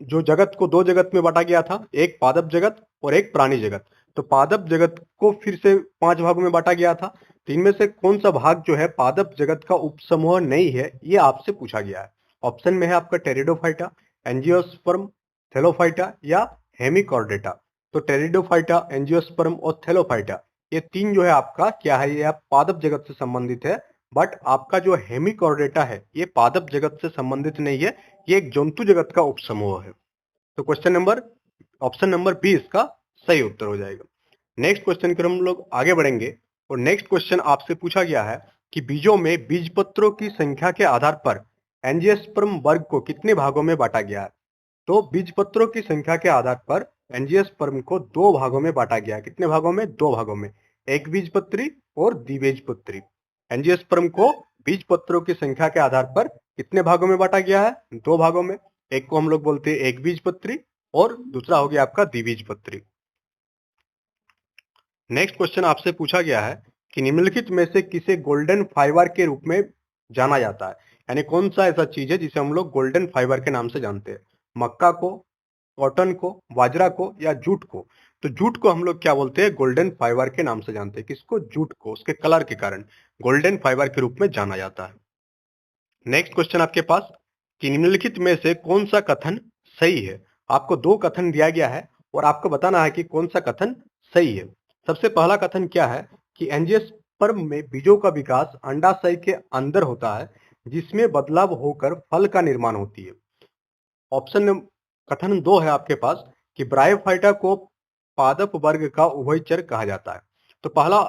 जो जगत को दो जगत में बांटा गया था, एक पादप जगत और एक प्राणी जगत। तो पादप जगत को फिर से 5 भागों में बांटा गया था। तो इनमें से कौन सा भाग जो है पादप जगत का उपसमूह नहीं है, ये आपसे पूछा गया है। ऑप्शन में है आपका टेरिडोफाइटा, एंजियोस्पर्म, थैलोफाइटा या हेमिकॉर्डेटा। तो टेरिडोफाइटा, एंजियोस्पर्म और थैलोफाइटा ये तीन जो है आपका क्या है, ये आप पादप जगत से संबंधित है। बट आपका जो हेमिकॉर्डेटा है ये पादप जगत से संबंधित नहीं है, ये एक जंतु जगत का उपसमूह है। तो question number option number B इसका सही उत्तर हो जाएगा। नेक्स्ट क्वेश्चन की हम लोग आगे बढ़ेंगे और नेक्स्ट क्वेश्चन आपसे पूछा गया है कि बीजों में बीजपत्रों की संख्या के आधार पर एंजियोस्पर्म वर्ग को कितने भागों में बांटा गया है। तो बीजपत्रों की संख्या के आधार पर एंजियोस्पर्म को 2 भागों में बांटा गया है। कितने भागों में, 2 भागों में, एक बीजपत्री और द्विबीजपत्री। एंजियोस्पर्म को बीजपत्रों की संख्या के आधार पर कितने भागों में बांटा गया है, 2 भागों में। एक को हम लोग बोलते हैं एक बीजपत्री और दूसरा हो गया आपका द्विबीजपत्री। नेक्स्ट क्वेश्चन आपसे पूछा गया है कि निम्नलिखित में से किसे गोल्डन फाइबर के रूप में जाना जाता है, यानी कौन सा ऐसा चीज है जिसे हम लोग गोल्डन फाइबर के नाम से जानते हैं। मक्का को, कॉटन को, बाजरा को या जूट को। तो जूट को हम लोग क्या बोलते हैं, गोल्डन फाइबर के नाम से जानते हैं। किसको, जूट को, उसके कलर के कारण गोल्डन फाइबर के रूप में जाना जाता है। नेक्स्ट क्वेश्चन आपके पास कि निम्नलिखित में से कौन सा कथन सही है। आपको 2 कथन दिया गया है और आपको बताना है कि कौन सा कथन सही है। सबसे पहला कथन क्या है कि एंजियोस्पर्म में बीजों का विकास अंडाशय के अंदर होता है जिसमें बदलाव होकर फल का निर्माण होती है। कथन 2 है आपके पास कि ब्रायोफाइटा को पादप वर्ग का उभयचर कहा जाता है। तो पहला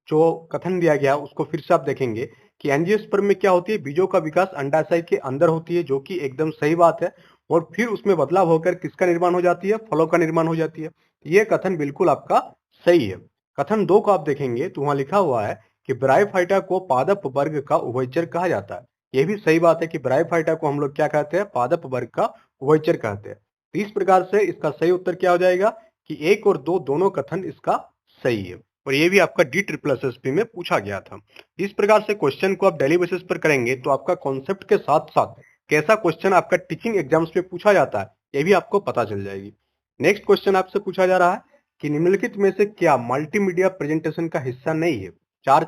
जो कथन दिया गया उसको फिर से आप देखेंगे कि एंजियोस्पर्म में क्या होती है, बीजों का विकास अंडाशय के अंदर होती है, जो कि एकदम सही बात है। और फिर उसमें बदलाव होकर किसका निर्माण हो जाती है, फलों का निर्माण हो जाती है। ये कथन बिल्कुल आपका सही है। कथन 2 को आप देखेंगे तो वहां लिखा हुआ है कि ब्रायोफाइटा को पादप वर्ग का उभयचर कहा जाता है। यह भी सही बात है कि ब्रायोफाइटा को हम लोग क्या कहते हैं, पादप वर्ग का उभयचर कहते हैं। तो इस प्रकार से इसका सही उत्तर क्या हो जाएगा कि 1 और 2 दोनों कथन इसका सही है। और ये भी आपका DSSSB में पूछा गया था। इस प्रकार से क्वेश्चन को आप डेली बेसिस पर करेंगे तो आपका कॉन्सेप्ट के साथ साथ कैसा क्वेश्चन आपका टीचिंग एग्जाम्स में पूछा जाता है ये भी आपको पता चल जाएगी। नेक्स्ट क्वेश्चन आपसे पूछा जा रहा है कि निम्नलिखित में से क्या मल्टीमीडिया प्रेजेंटेशन का हिस्सा नहीं है। 4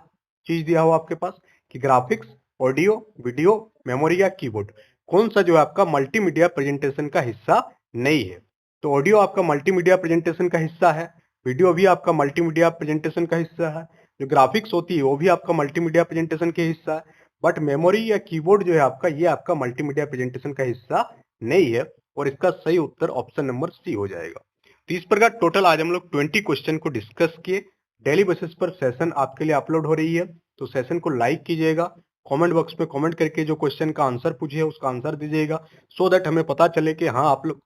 चीज दिया हुआ आपके पास कि ग्राफिक्स, ऑडियो, वीडियो, मेमोरी या कीबोर्ड। कौन सा जो है आपका मल्टीमीडिया प्रेजेंटेशन का हिस्सा नहीं है। तो ऑडियो आपका मल्टीमीडिया प्रेजेंटेशन का हिस्सा है, वीडियो भी आपका मल्टीमीडिया प्रेजेंटेशन का हिस्सा है, जो ग्राफिक्स होती है वो भी आपका मल्टीमीडिया प्रेजेंटेशन के हिस्सा है। बट मेमोरी या कीबोर्ड जो है आपका, ये आपका मल्टीमीडिया प्रेजेंटेशन का हिस्सा नहीं है। और इसका सही उत्तर ऑप्शन नंबर सी हो जाएगा। तो इस प्रकार टोटल आज हम लोग 20 क्वेश्चन को डिस्कस किए। डेली बेसिस पर सेशन आपके लिए अपलोड हो रही है, तो सेशन को लाइक कीजिएगा, कमेंट बॉक्स में कमेंट करके जो क्वेश्चन का आंसर पूछिए उसका आंसर दीजिएगा, सो दैट हमें पता चले कि हाँ आप लोग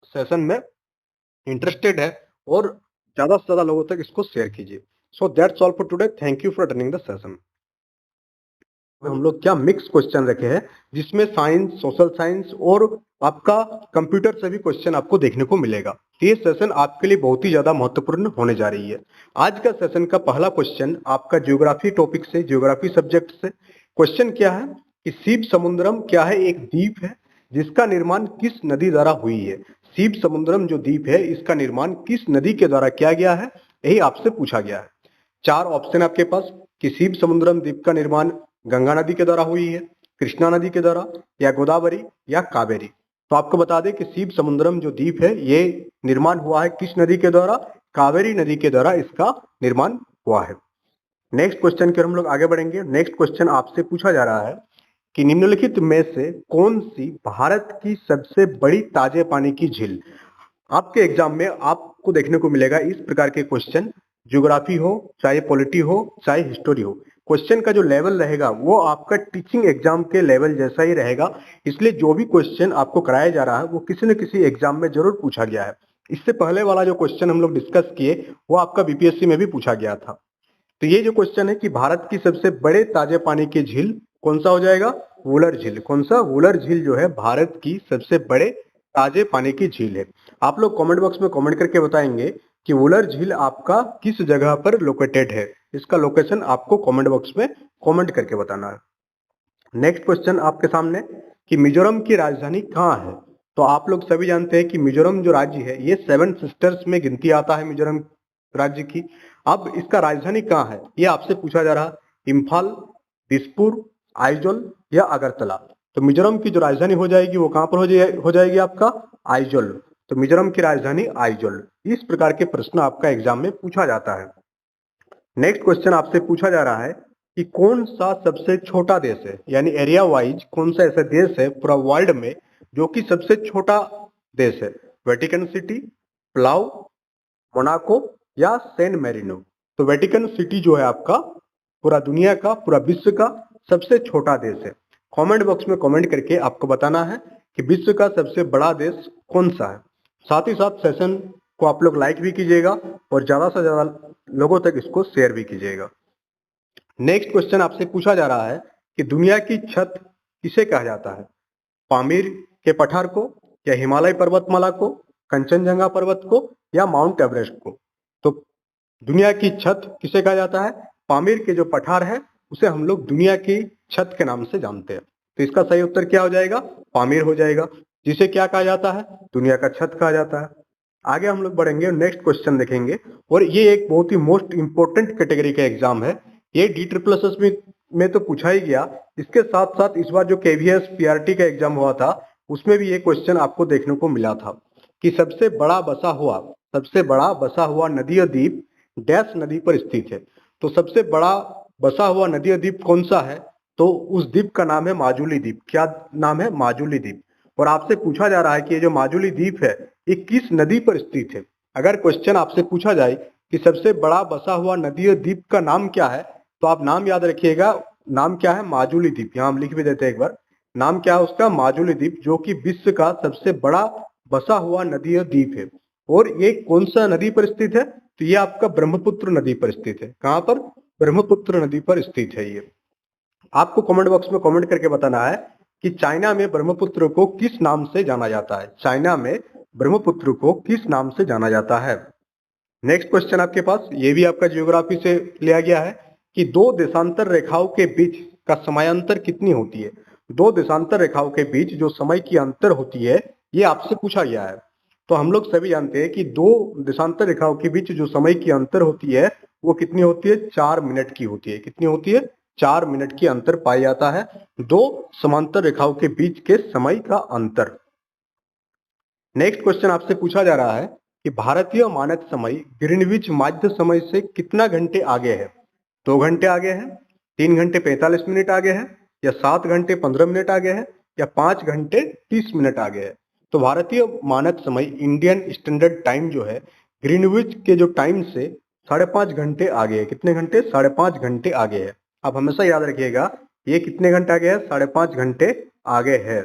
सेशन में इंटरेस्टेड है, और ज्यादा से ज्यादा लोगों तक इसको शेयर कीजिए। So that's all for today, thank you for attending the session. हम लोग क्या मिक्स क्वेश्चन रखे हैं, जिसमें साइंस, सोशल साइंस और आपका कंप्यूटर से भी क्वेश्चन आपको देखने को मिलेगा। तो ये सेशन आपके लिए बहुत ही ज्यादा महत्वपूर्ण होने जा रही है। आज का सेशन का पहला क्वेश्चन आपका ज्योग्राफी टॉपिक से, ज्योग्राफी सब्जेक्ट से। क्वेश्चन क्या है कि शिव समुद्रम क्या है, एक द्वीप है जिसका निर्माण किस नदी द्वारा हुई है। शिव समुद्रम जो द्वीप है इसका निर्माण किस नदी के द्वारा किया गया है, यही आपसे पूछा गया है। 4 ऑप्शन आपके पास कि शिव समुद्रम द्वीप का निर्माण गंगा नदी के द्वारा हुई है, कृष्णा नदी के द्वारा, या गोदावरी, या कावेरी। तो आपको बता दें कि शिव समुद्रम जो द्वीप है ये निर्माण हुआ है किस नदी के द्वारा, कावेरी नदी के द्वारा इसका निर्माण हुआ है। नेक्स्ट क्वेश्चन की ओर हम लोग आगे बढ़ेंगे। नेक्स्ट क्वेश्चन आपसे पूछा जा रहा है कि निम्नलिखित में से कौन सी भारत की सबसे बड़ी ताजे पानी की झील। आपके एग्जाम में आपको देखने को मिलेगा इस प्रकार के क्वेश्चन, ज्योग्राफी हो, चाहे पॉलिटी हो, चाहे हिस्टोरी हो। क्वेश्चन का जो लेवल रहेगा वो आपका टीचिंग एग्जाम के लेवल जैसा ही रहेगा। इसलिए जो भी क्वेश्चन आपको कराया जा रहा है वो किसी न किसी एग्जाम में जरूर पूछा गया है। इससे पहले वाला जो क्वेश्चन हम लोग डिस्कस किए वो आपका बीपीएससी में भी पूछा गया था। तो ये जो क्वेश्चन है कि भारत की सबसे बड़े ताजे पानी की झील कौन सा हो जाएगा, वुलर झील। कौन सा, वुलर झील जो है भारत की सबसे बड़े ताजे पानी की झील है। आप लोग कमेंट बॉक्स में कमेंट करके बताएंगे कि वुलर झील आपका किस जगह पर लोकेटेड है। इसका लोकेशन आपको कमेंट बॉक्स में कमेंट करके बताना है। नेक्स्ट क्वेश्चन आपके सामने कि मिजोरम की राजधानी कहाँ है। तो आप लोग सभी जानते हैं कि मिजोरम जो राज्य है ये 7 सिस्टर्स में गिनती आता है मिजोरम राज्य की। अब इसका राजधानी कहाँ है ये आपसे पूछा जा रहा है, इम्फाल, दिसपुर, आइजोल या अगरतला। तो मिजोरम की जो राजधानी हो जाएगी वो कहाँ पर हो जाएगी आपका, आइजोल। तो मिजोरम की राजधानी आइजोल। इस प्रकार के प्रश्न आपका एग्जाम में पूछा जाता है। नेक्स्ट क्वेश्चन आपसे पूछा जा रहा है कि कौन सा सबसे छोटा देश है, यानी एरिया वाइज कौन सा ऐसा देश है पूरा वर्ल्ड में जो कि सबसे छोटा देश है। वेटिकन सिटी, पलाउ, मोनाको या सैन मेरिनो। तो वेटिकन सिटी जो है आपका पूरा दुनिया का, पूरा विश्व का सबसे छोटा देश है। कमेंट बॉक्स में कमेंट करके आपको बताना है कि विश्व का सबसे बड़ा देश कौन सा है। साथ ही साथ सेशन को आप लोग लाइक भी कीजिएगा और ज्यादा से ज्यादा लोगों तक इसको शेयर भी कीजिएगा। नेक्स्ट क्वेश्चन आपसे पूछा जा रहा है कि दुनिया की छत किसे कहा जाता है, पामीर के पठार को, या हिमालय पर्वतमाला को, कंचनजंगा पर्वत को, या माउंट एवरेस्ट को। तो दुनिया की छत किसे कहा जाता है, पामीर के जो पठार है उसे हम लोग दुनिया की छत के नाम से जानते हैं। तो इसका सही उत्तर क्या हो जाएगा, पामीर हो जाएगा, जिसे क्या कहा जाता है, दुनिया का छत कहा जाता है। आगे हम लोग बढ़ेंगे, नेक्स्ट क्वेश्चन देखेंगे, और ये एक बहुत ही मोस्ट इंपोर्टेंट कैटेगरी का एग्जाम है। ये DSSS में तो पूछा ही गया, इसके साथ साथ इस बार जो KVS PRT का एग्जाम हुआ था उसमें भी ये क्वेश्चन आपको देखने को मिला था कि सबसे बड़ा बसा हुआ नदी और द्वीप डैश नदी पर स्थित है। तो सबसे बड़ा बसा हुआ नदी और द्वीप कौन सा है, तो उस द्वीप का नाम है माजुली द्वीप। क्या नाम है, माजुली द्वीप। और आपसे पूछा जा रहा है कि ये जो माजुली द्वीप है ये किस नदी पर स्थित है। अगर क्वेश्चन आपसे पूछा जाए कि सबसे बड़ा बसा हुआ नदी और द्वीप का नाम क्या है, तो आप नाम याद रखिएगा। नाम क्या है? माजुली द्वीप। यहाँ हम लिख भी देते हैं एक बार। नाम क्या है उसका? माजुली द्वीप, जो कि विश्व का सबसे बड़ा बसा हुआ नदी और द्वीप है। और ये कौन सा नदी पर स्थित है? तो ये आपका ब्रह्मपुत्र नदी पर स्थित है। कहाँ पर? ब्रह्मपुत्र नदी पर स्थित है ये। आपको कमेंट बॉक्स में कमेंट करके बताना है कि चाइना में ब्रह्मपुत्र को किस नाम से जाना जाता है। चाइना में ब्रह्मपुत्र को किस नाम से जाना जाता है। नेक्स्ट क्वेश्चन आपके पास, ये भी आपका जियोग्राफी से लिया गया है कि दो देशांतर रेखाओं के बीच का समयांतर कितनी होती है। दो देशांतर रेखाओं के बीच जो समय की अंतर होती है ये आपसे पूछा गया है। तो हम लोग सभी जानते हैं कि दो देशांतर रेखाओं के बीच जो समय की अंतर होती है वो कितनी होती है? 4 मिनट की होती है। कितनी होती है? 4 मिनट की अंतर पाया जाता है दो समांतर रेखाओं के बीच के समय का अंतर। नेक्स्ट क्वेश्चन आपसे पूछा जा रहा है कि भारतीय मानक समय ग्रीनविच माध्य समय से कितना घंटे आगे है। 2 घंटे आगे है, 3 घंटे 45 मिनट आगे है, या 7 घंटे 15 मिनट आगे है, या 5 घंटे 30 मिनट आगे है। तो भारतीय मानक समय इंडियन स्टैंडर्ड टाइम जो है ग्रीनविच के जो टाइम से 5.5 घंटे आगे है। कितने घंटे? 5.5 घंटे आगे है। आप हमेशा याद रखिएगा ये कितने घंटे आगे है? 5.5 घंटे आगे है।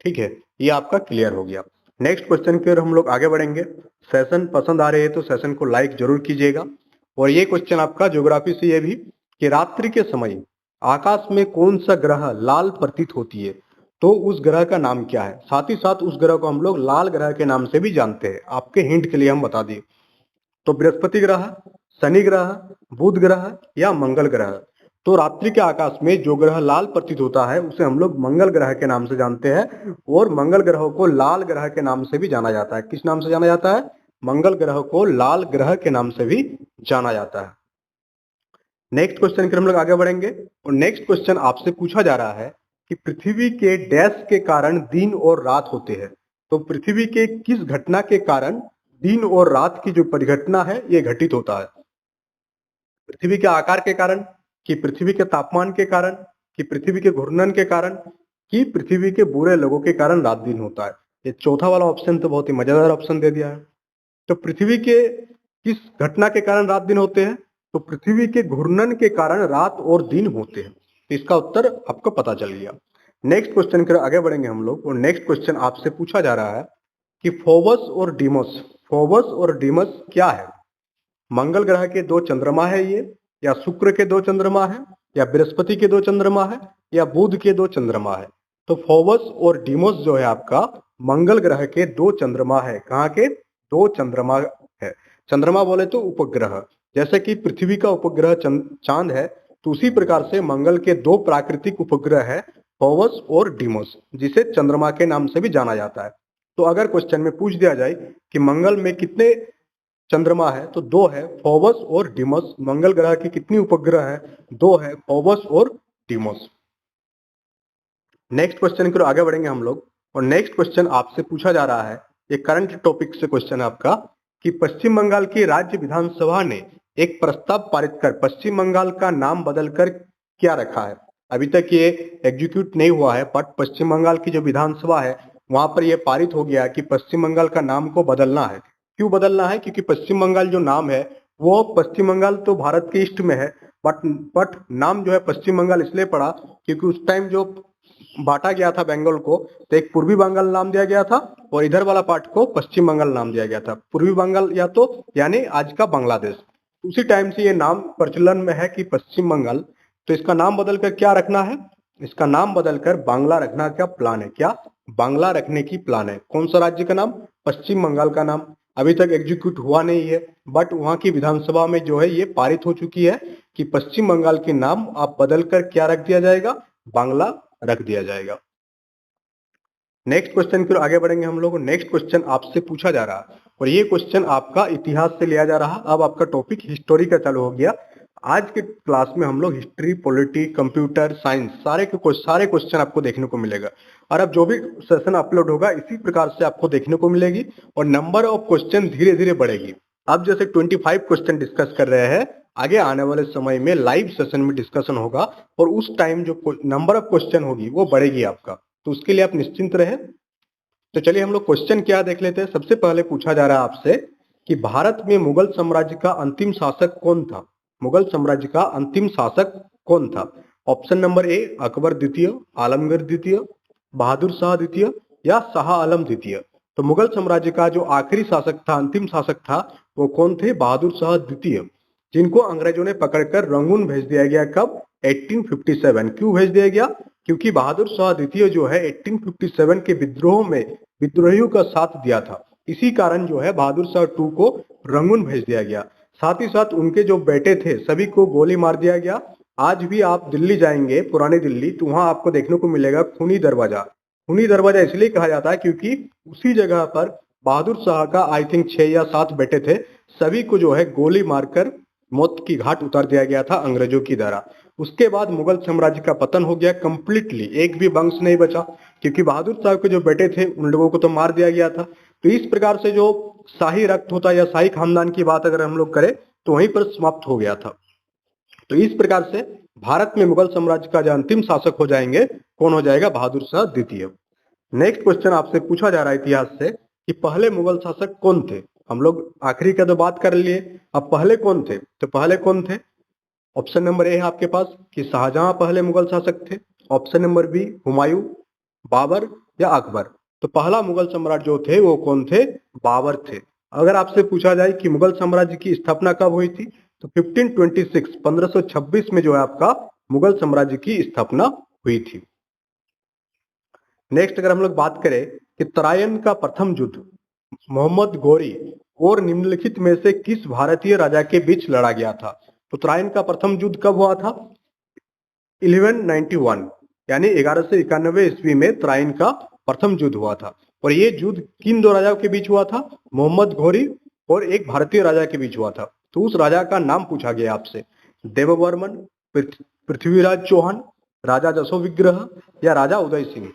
ठीक है, ये आपका क्लियर हो गया। नेक्स्ट क्वेश्चन की ओर हम लोग आगे बढ़ेंगे। सेशन पसंद आ रहे हैं तो सेशन को लाइक जरूर कीजिएगा। और ये क्वेश्चन आपका ज्योग्राफी से ये भी कि रात्रि के समय आकाश में कौन सा ग्रह लाल प्रतीत होती है, तो उस ग्रह का नाम क्या है। साथ ही साथ उस ग्रह को हम लोग लाल ग्रह के नाम से भी जानते हैं। आपके हिंट के लिए हम बता दिए, तो बृहस्पति ग्रह, शनि ग्रह, बुध ग्रह या मंगल ग्रह। तो रात्रि के आकाश में जो ग्रह लाल प्रतीत होता है उसे हम लोग मंगल ग्रह के नाम से जानते हैं। और मंगल ग्रह को लाल ग्रह के नाम से भी जाना जाता है। किस नाम से जाना जाता है? मंगल ग्रह को लाल ग्रह के नाम से भी जाना जाता है। नेक्स्ट क्वेश्चन की हम लोग आगे बढ़ेंगे। और नेक्स्ट क्वेश्चन आपसे पूछा जा रहा है कि पृथ्वी के डैश के कारण दिन और रात होते हैं। तो पृथ्वी के किस घटना के कारण दिन और रात की जो परिघटना है ये घटित होता है। पृथ्वी के आकार के कारण, कि पृथ्वी के तापमान के कारण, कि पृथ्वी के घूर्णन के कारण, कि पृथ्वी के बुरे लोगों के कारण रात दिन होता है। ये चौथा वाला ऑप्शन तो बहुत ही मजेदार ऑप्शन दे दिया है। तो पृथ्वी के किस घटना के कारण रात दिन होते हैं? तो पृथ्वी के घूर्णन के कारण रात और दिन होते हैं। इसका उत्तर आपको पता चल गया। नेक्स्ट क्वेश्चन की ओर आगे बढ़ेंगे हम लोग। और नेक्स्ट क्वेश्चन आपसे पूछा जा रहा है कि फोबस और डीमोस, फोबस और डीमस क्या है। मंगल ग्रह के दो चंद्रमा है ये, या शुक्र के दो चंद्रमा है, या बृहस्पति के दो चंद्रमा है, या बुध के दो चंद्रमा है। तो फोबस और डीमोस जो है आपका मंगल ग्रह के दो चंद्रमा है। कहाँ के? दो चंद्रमा है। चंद्रमा बोले तो उपग्रह, जैसे कि पृथ्वी का उपग्रह चांद है, तो उसी प्रकार से मंगल के दो प्राकृतिक उपग्रह है फोबस और डीमोस, जिसे चंद्रमा के नाम से भी जाना जाता है। तो अगर क्वेश्चन में पूछ दिया जाए कि मंगल में कितने चंद्रमा है, तो दो है, फोबस और डीमोस। मंगल ग्रह की कितनी उपग्रह है? दो है, फोबस और डीमोस। नेक्स्ट क्वेश्चन की ओर आगे बढ़ेंगे हम लोग। और नेक्स्ट क्वेश्चन आपसे पूछा जा रहा है, ये करंट टॉपिक से क्वेश्चन है आपका, कि पश्चिम बंगाल की राज्य विधानसभा ने एक प्रस्ताव पारित कर पश्चिम बंगाल का नाम बदलकर क्या रखा है। अभी तक ये एग्जीक्यूट नहीं हुआ है, बट पश्चिम बंगाल की जो विधानसभा है वहां पर यह पारित हो गया कि पश्चिम बंगाल का नाम को बदलना है। क्यों बदलना है? क्योंकि पश्चिम बंगाल जो नाम है वो, पश्चिम बंगाल तो भारत के ईस्ट में है, बट नाम जो है पश्चिम बंगाल इसलिए पड़ा क्योंकि उस टाइम जो बांटा गया था बंगाल को, तो एक पूर्वी बंगाल नाम दिया गया था और इधर वाला पार्ट को पश्चिम बंगाल नाम दिया गया था। पूर्वी बंगाल या तो यानी आज का बांग्लादेश। उसी टाइम से ये नाम प्रचलन में है कि पश्चिम बंगाल। तो इसका नाम बदलकर क्या रखना है? इसका नाम बदलकर बांग्ला रखना का प्लान है। क्या? बांग्ला रखने की प्लान है। कौन सा राज्य का नाम? पश्चिम बंगाल का नाम। अभी तक एग्जीक्यूट हुआ नहीं है, बट वहां की विधानसभा में जो है ये पारित हो चुकी है कि पश्चिम बंगाल के नाम आप बदलकर क्या रख दिया जाएगा? बांग्ला रख दिया जाएगा। नेक्स्ट क्वेश्चन की ओर आगे बढ़ेंगे हम लोग। नेक्स्ट क्वेश्चन आपसे पूछा जा रहा है और ये क्वेश्चन आपका इतिहास से लिया जा रहा। अब आपका टॉपिक हिस्टोरी का चालू हो गया। आज के क्लास में हम लोग हिस्ट्री, पॉलिटी, कंप्यूटर साइंस सारे क्वेश्चन आपको देखने को मिलेगा। और अब जो भी सेशन अपलोड होगा इसी प्रकार से आपको देखने को मिलेगी और नंबर ऑफ क्वेश्चन धीरे धीरे बढ़ेगी। अब जैसे 25 क्वेश्चन डिस्कस कर रहे हैं, आगे आने वाले समय में लाइव सेशन में डिस्कशन होगा और उस टाइम जो नंबर ऑफ क्वेश्चन होगी वो बढ़ेगी आपका। तो उसके लिए आप निश्चिंत रहें। तो चलिए हम लोग क्वेश्चन क्या देख लेते हैं। सबसे पहले पूछा जा रहा है आपसे कि भारत में मुगल साम्राज्य का अंतिम शासक कौन था। मुगल साम्राज्य का अंतिम शासक कौन था। ऑप्शन नंबर ए अकबर द्वितीय, आलमगीर द्वितीय, बहादुर शाह द्वितीय या शाह आलम द्वितीय। तो मुगल साम्राज्य का जो आखिरी शासक था, अंतिम शासक था, वो कौन थे। बहादुर शाह द्वितीय, जिनको अंग्रेजों ने पकड़कर रंगून भेज दिया गया। कब। 1857। क्यों भेज दिया गया। क्योंकि बहादुर शाह द्वितीय जो है 1857 के विद्रोह में विद्रोहियों का साथ दिया था। इसी कारण जो है बहादुर शाह टू को रंगून भेज दिया गया। साथ ही साथ उनके जो बेटे थे सभी को गोली मार दिया गया। आज भी आप दिल्ली जाएंगे, पुरानी दिल्ली, तो वहां आपको देखने को मिलेगा खूनी दरवाजा। खूनी दरवाजा इसलिए कहा जाता है क्योंकि उसी जगह पर बहादुर शाह का आई थिंक 6 या 7 बेटे थे, सभी को जो है गोली मारकर मौत की घाट उतार दिया गया था अंग्रेजों की द्वारा। उसके बाद मुगल साम्राज्य का पतन हो गया कंप्लीटली, एक भी वंश नहीं बचा, क्योंकि बहादुर साहब के जो बेटे थे उन लोगों को तो मार दिया गया था। तो इस प्रकार से जो शाही रक्त होता या शाही खानदान की बात अगर हम लोग करें तो वहीं पर समाप्त हो गया था। तो इस प्रकार से भारत में मुगल साम्राज्य का जो अंतिम शासक हो जाएंगे, कौन हो जाएगा। बहादुर शाह द्वितीय। नेक्स्ट क्वेश्चन आपसे पूछा जा रहा है इतिहास से कि पहले मुगल शासक कौन थे। हम लोग आखिरी का तो बात कर लिए, अब पहले कौन थे। तो पहले कौन थे। ऑप्शन नंबर ए है आपके पास कि शाहजहां पहले मुगल शासक थे। Option number B Humayun, Babur या अकबर। तो पहला मुगल सम्राट जो थे वो कौन थे। बाबर थे। अगर आपसे पूछा जाए कि मुगल साम्राज्य की स्थापना कब हुई थी तो 1526 1526 में जो है आपका मुगल साम्राज्य की स्थापना हुई थी। नेक्स्ट अगर हम लोग बात करें कि तराइन का प्रथम युद्ध मोहम्मद घोरी और निम्नलिखित में से किस भारतीय राजा के बीच लड़ा गया था। तो तराइन का प्रथम युद्ध कब हुआ था। 1191 यानी 1191 ईस्वी में तराइन का प्रथम युद्ध हुआ था। और ये युद्ध किन दो राजाओं के बीच हुआ था। मोहम्मद घोरी और एक भारतीय राजा के बीच हुआ था। तो उस राजा का नाम पूछा गया आपसे। देववर्मन, पृथ्वीराज चौहान, राजा जसो विग्रह या राजा उदय सिंह।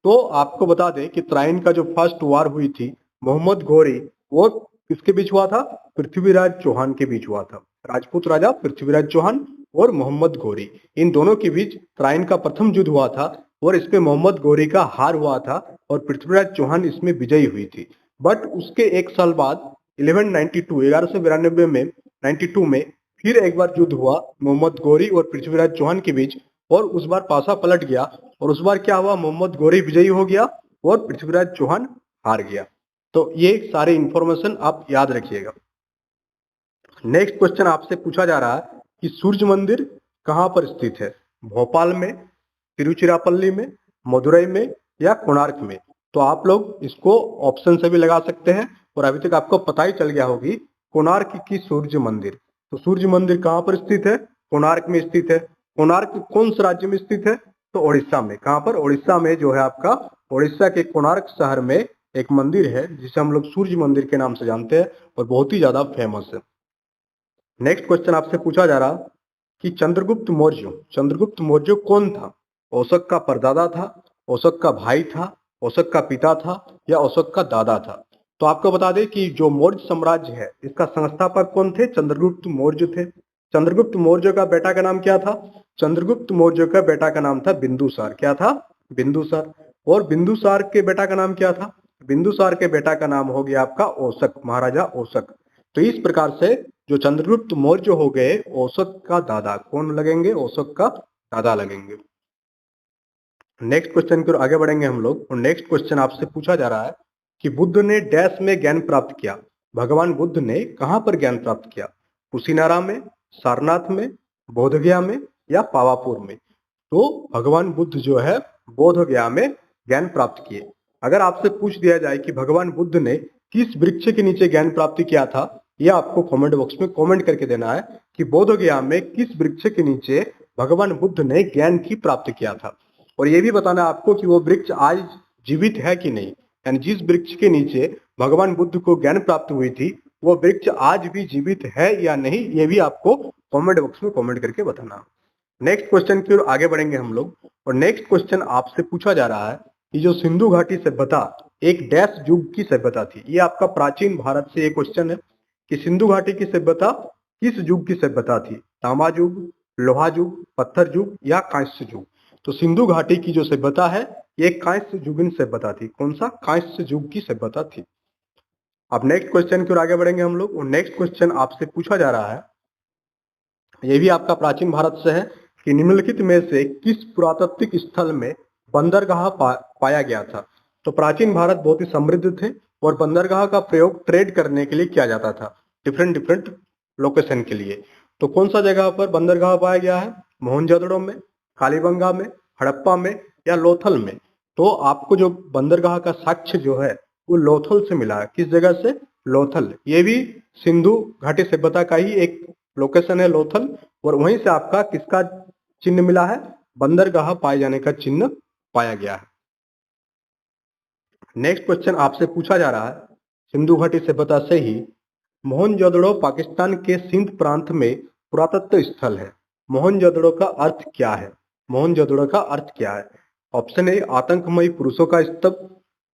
तो आपको बता दें कि तराइन का जो फर्स्ट वार हुई थी मोहम्मद घोरी वो किसके बीच हुआ था। पृथ्वीराज चौहान के बीच हुआ था। राजपूत राजा पृथ्वीराज चौहान और मोहम्मद घोरी, इन दोनों के बीच तराइन का प्रथम युद्ध हुआ था और इसमें मोहम्मद घोरी का हार हुआ था और पृथ्वीराज चौहान इसमें विजयी हुई थी। बट उसके एक साल बाद 1192 में 92 में फिर एक बार युद्ध हुआ मोहम्मद घोरी और पृथ्वीराज चौहान के बीच और उस बार पासा पलट गया और उस बार क्या हुआ। मोहम्मद घोरी विजयी हो गया और पृथ्वीराज चौहान हार गया। तो ये सारे इंफॉर्मेशन आप याद रखिएगा। नेक्स्ट क्वेश्चन आपसे पूछा जा रहा है कि सूर्य मंदिर कहां पर स्थित है। भोपाल में, तिरुचिरापल्ली में, मदुरई में या कोणार्क में। तो आप लोग इसको ऑप्शन से भी लगा सकते हैं और अभी तक आपको पता ही चल गया होगी कोणार्क की सूर्य मंदिर। तो सूर्य मंदिर कहां पर स्थित है। कोणार्क में स्थित है। कोणार्क कौन से राज्य में स्थित है। तो ओडिशा में। कहां पर। ओडिशा में जो है आपका ओडिशा के कोणार्क शहर में एक मंदिर है जिसे हम लोग सूर्य मंदिर के नाम से जानते हैं और बहुत ही ज्यादा फेमस है। नेक्स्ट क्वेश्चन आपसे पूछा जा रहा कि चंद्रगुप्त मौर्य कौन था। अशोक का परदादा था, अशोक का भाई था, अशोक का पिता था या अशोक का दादा था। तो आपको बता दें कि जो मौर्य साम्राज्य है इसका संस्थापक कौन थे। चंद्रगुप्त मौर्य थे। चंद्रगुप्त मौर्य का बेटा का नाम क्या था। चंद्रगुप्त मौर्य का बेटा का नाम था बिंदुसार। क्या था। बिंदुसार। और बिंदुसार के बेटा का नाम क्या था। बिंदुसार के बेटा का नाम हो गया आपका अशोक, महाराजा अशोक। तो इस प्रकार से जो चंद्रगुप्त मौर्य हो गए अशोक का दादा कौन लगेंगे। अशोक का दादा लगेंगे। नेक्स्ट क्वेश्चन की ओर आगे बढ़ेंगे हम लोग और नेक्स्ट क्वेश्चन आपसे पूछा जा रहा है कि बुद्ध ने डैश में ज्ञान प्राप्त किया। भगवान बुद्ध ने कहां पर ज्ञान प्राप्त किया। कुशीनारा में, सारनाथ में, बोधगया में या पावापुर में। तो भगवान बुद्ध जो है बोधगया में ज्ञान प्राप्त किए। अगर आपसे पूछ दिया जाए कि भगवान बुद्ध ने किस वृक्ष के नीचे ज्ञान प्राप्त किया था, यह आपको कमेंट बॉक्स में कमेंट करके देना है कि बोधगया में किस वृक्ष के नीचे भगवान बुद्ध ने ज्ञान की प्राप्ति किया था। और यह भी बताना है आपको कि वो वृक्ष आज जीवित है कि नहीं, यानी जिस वृक्ष के नीचे भगवान बुद्ध को ज्ञान प्राप्त हुई थी वो वृक्ष आज भी जीवित है या नहीं, ये भी आपको कमेंट बॉक्स में कमेंट करके बताना। नेक्स्ट क्वेश्चन की ओर आगे बढ़ेंगे हम लोग और नेक्स्ट क्वेश्चन आपसे पूछा जा रहा है कि जो सिंधु घाटी सभ्यता एक डैश युग की सभ्यता थी। ये आपका प्राचीन भारत से एक क्वेश्चन है कि सिंधु घाटी की सभ्यता किस युग की सभ्यता थी। तांबा युग, लोहा युग, पत्थर युग या कांस्य युग। तो सिंधु घाटी की जो सभ्यता है ये कांस्य युगीन सभ्यता थी। कौन सा? कांस्य युग की सभ्यता थी। अब नेक्स्ट क्वेश्चन की ओर आगे बढ़ेंगे हम लोग, और नेक्स्ट क्वेश्चन आपसे पूछा जा रहा है, ये भी आपका प्राचीन भारत से है, कि निम्नलिखित में से किस पुरातात्विक स्थल में बंदरगाह पाया गया था। तो प्राचीन भारत बहुत ही समृद्ध थे और बंदरगाह का प्रयोग ट्रेड करने के लिए किया जाता था, डिफरेंट डिफरेंट लोकेशन के लिए। तो कौन सा जगह पर बंदरगाह पाया गया है? मोहनजोदड़ो में, कालीबंगा में, हड़प्पा में या लोथल में? तो आपको जो बंदरगाह का साक्ष्य जो है वो लोथल से मिला है। किस जगह से? लोथल। ये भी सिंधु घाटी सभ्यता का ही एक लोकेशन है, लोथल, और वहीं से आपका किसका चिन्ह मिला है? बंदरगाह पाए जाने का चिन्ह पाया गया है। नेक्स्ट क्वेश्चन आपसे पूछा जा रहा है, सिंधु घाटी सभ्यता से ही, मोहनजोदड़ो पाकिस्तान के सिंध प्रांत में पुरातत्व स्थल है। मोहनजोदड़ो का अर्थ क्या है? मोहनजोदड़ो का अर्थ क्या है? ऑप्शन ए आतंकमयी पुरुषों का स्तूप,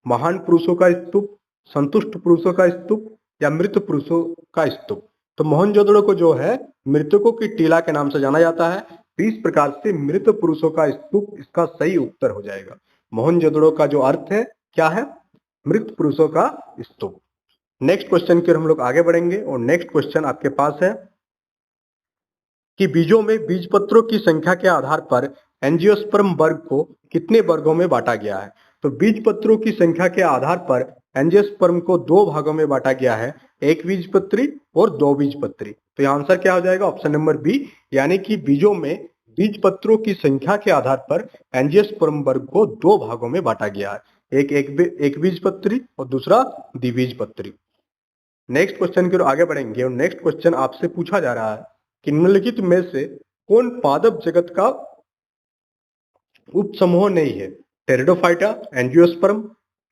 महान पुरुषों का स्तूप, संतुष्ट पुरुषों का स्तूप या मृत पुरुषों का स्तूप। तो मोहनजोदड़ो को जो है मृतकों की टीला के नाम से जाना जाता है। तो इस प्रकार से मृत पुरुषों का स्तूप इसका सही उत्तर हो जाएगा। मोहनजोदड़ो का जो अर्थ है क्या है? मृत पुरुषों का स्तूप। नेक्स्ट क्वेश्चन की ओर हम लोग आगे बढ़ेंगे, और नेक्स्ट क्वेश्चन आपके पास है कि बीजों में बीजपत्रों की संख्या के आधार पर एंजियोस्पर्म वर्ग को कितने वर्गों में बांटा गया है। तो बीजपत्रों की संख्या के आधार पर एंजियोस्पर्म को दो भागों में बांटा गया है, एक बीजपत्री और दो बीजपत्री। तो यह आंसर क्या हो जाएगा? ऑप्शन नंबर बी, यानी कि बीजों में बीजपत्रों की संख्या के आधार पर एंजियोस्पर्म वर्ग को दो भागों में बांटा गया है, एक बीजपत्री और दूसरा द्विबीजपत्री। नेक्स्ट क्वेश्चन की ओर आगे बढ़ेंगे, और नेक्स्ट क्वेश्चन आपसे पूछा जा रहा है कि निम्नलिखित में से कौन पादप जगत का उपसमूह नहीं है? टेरिडोफाइटा, एंजियोस्पर्म,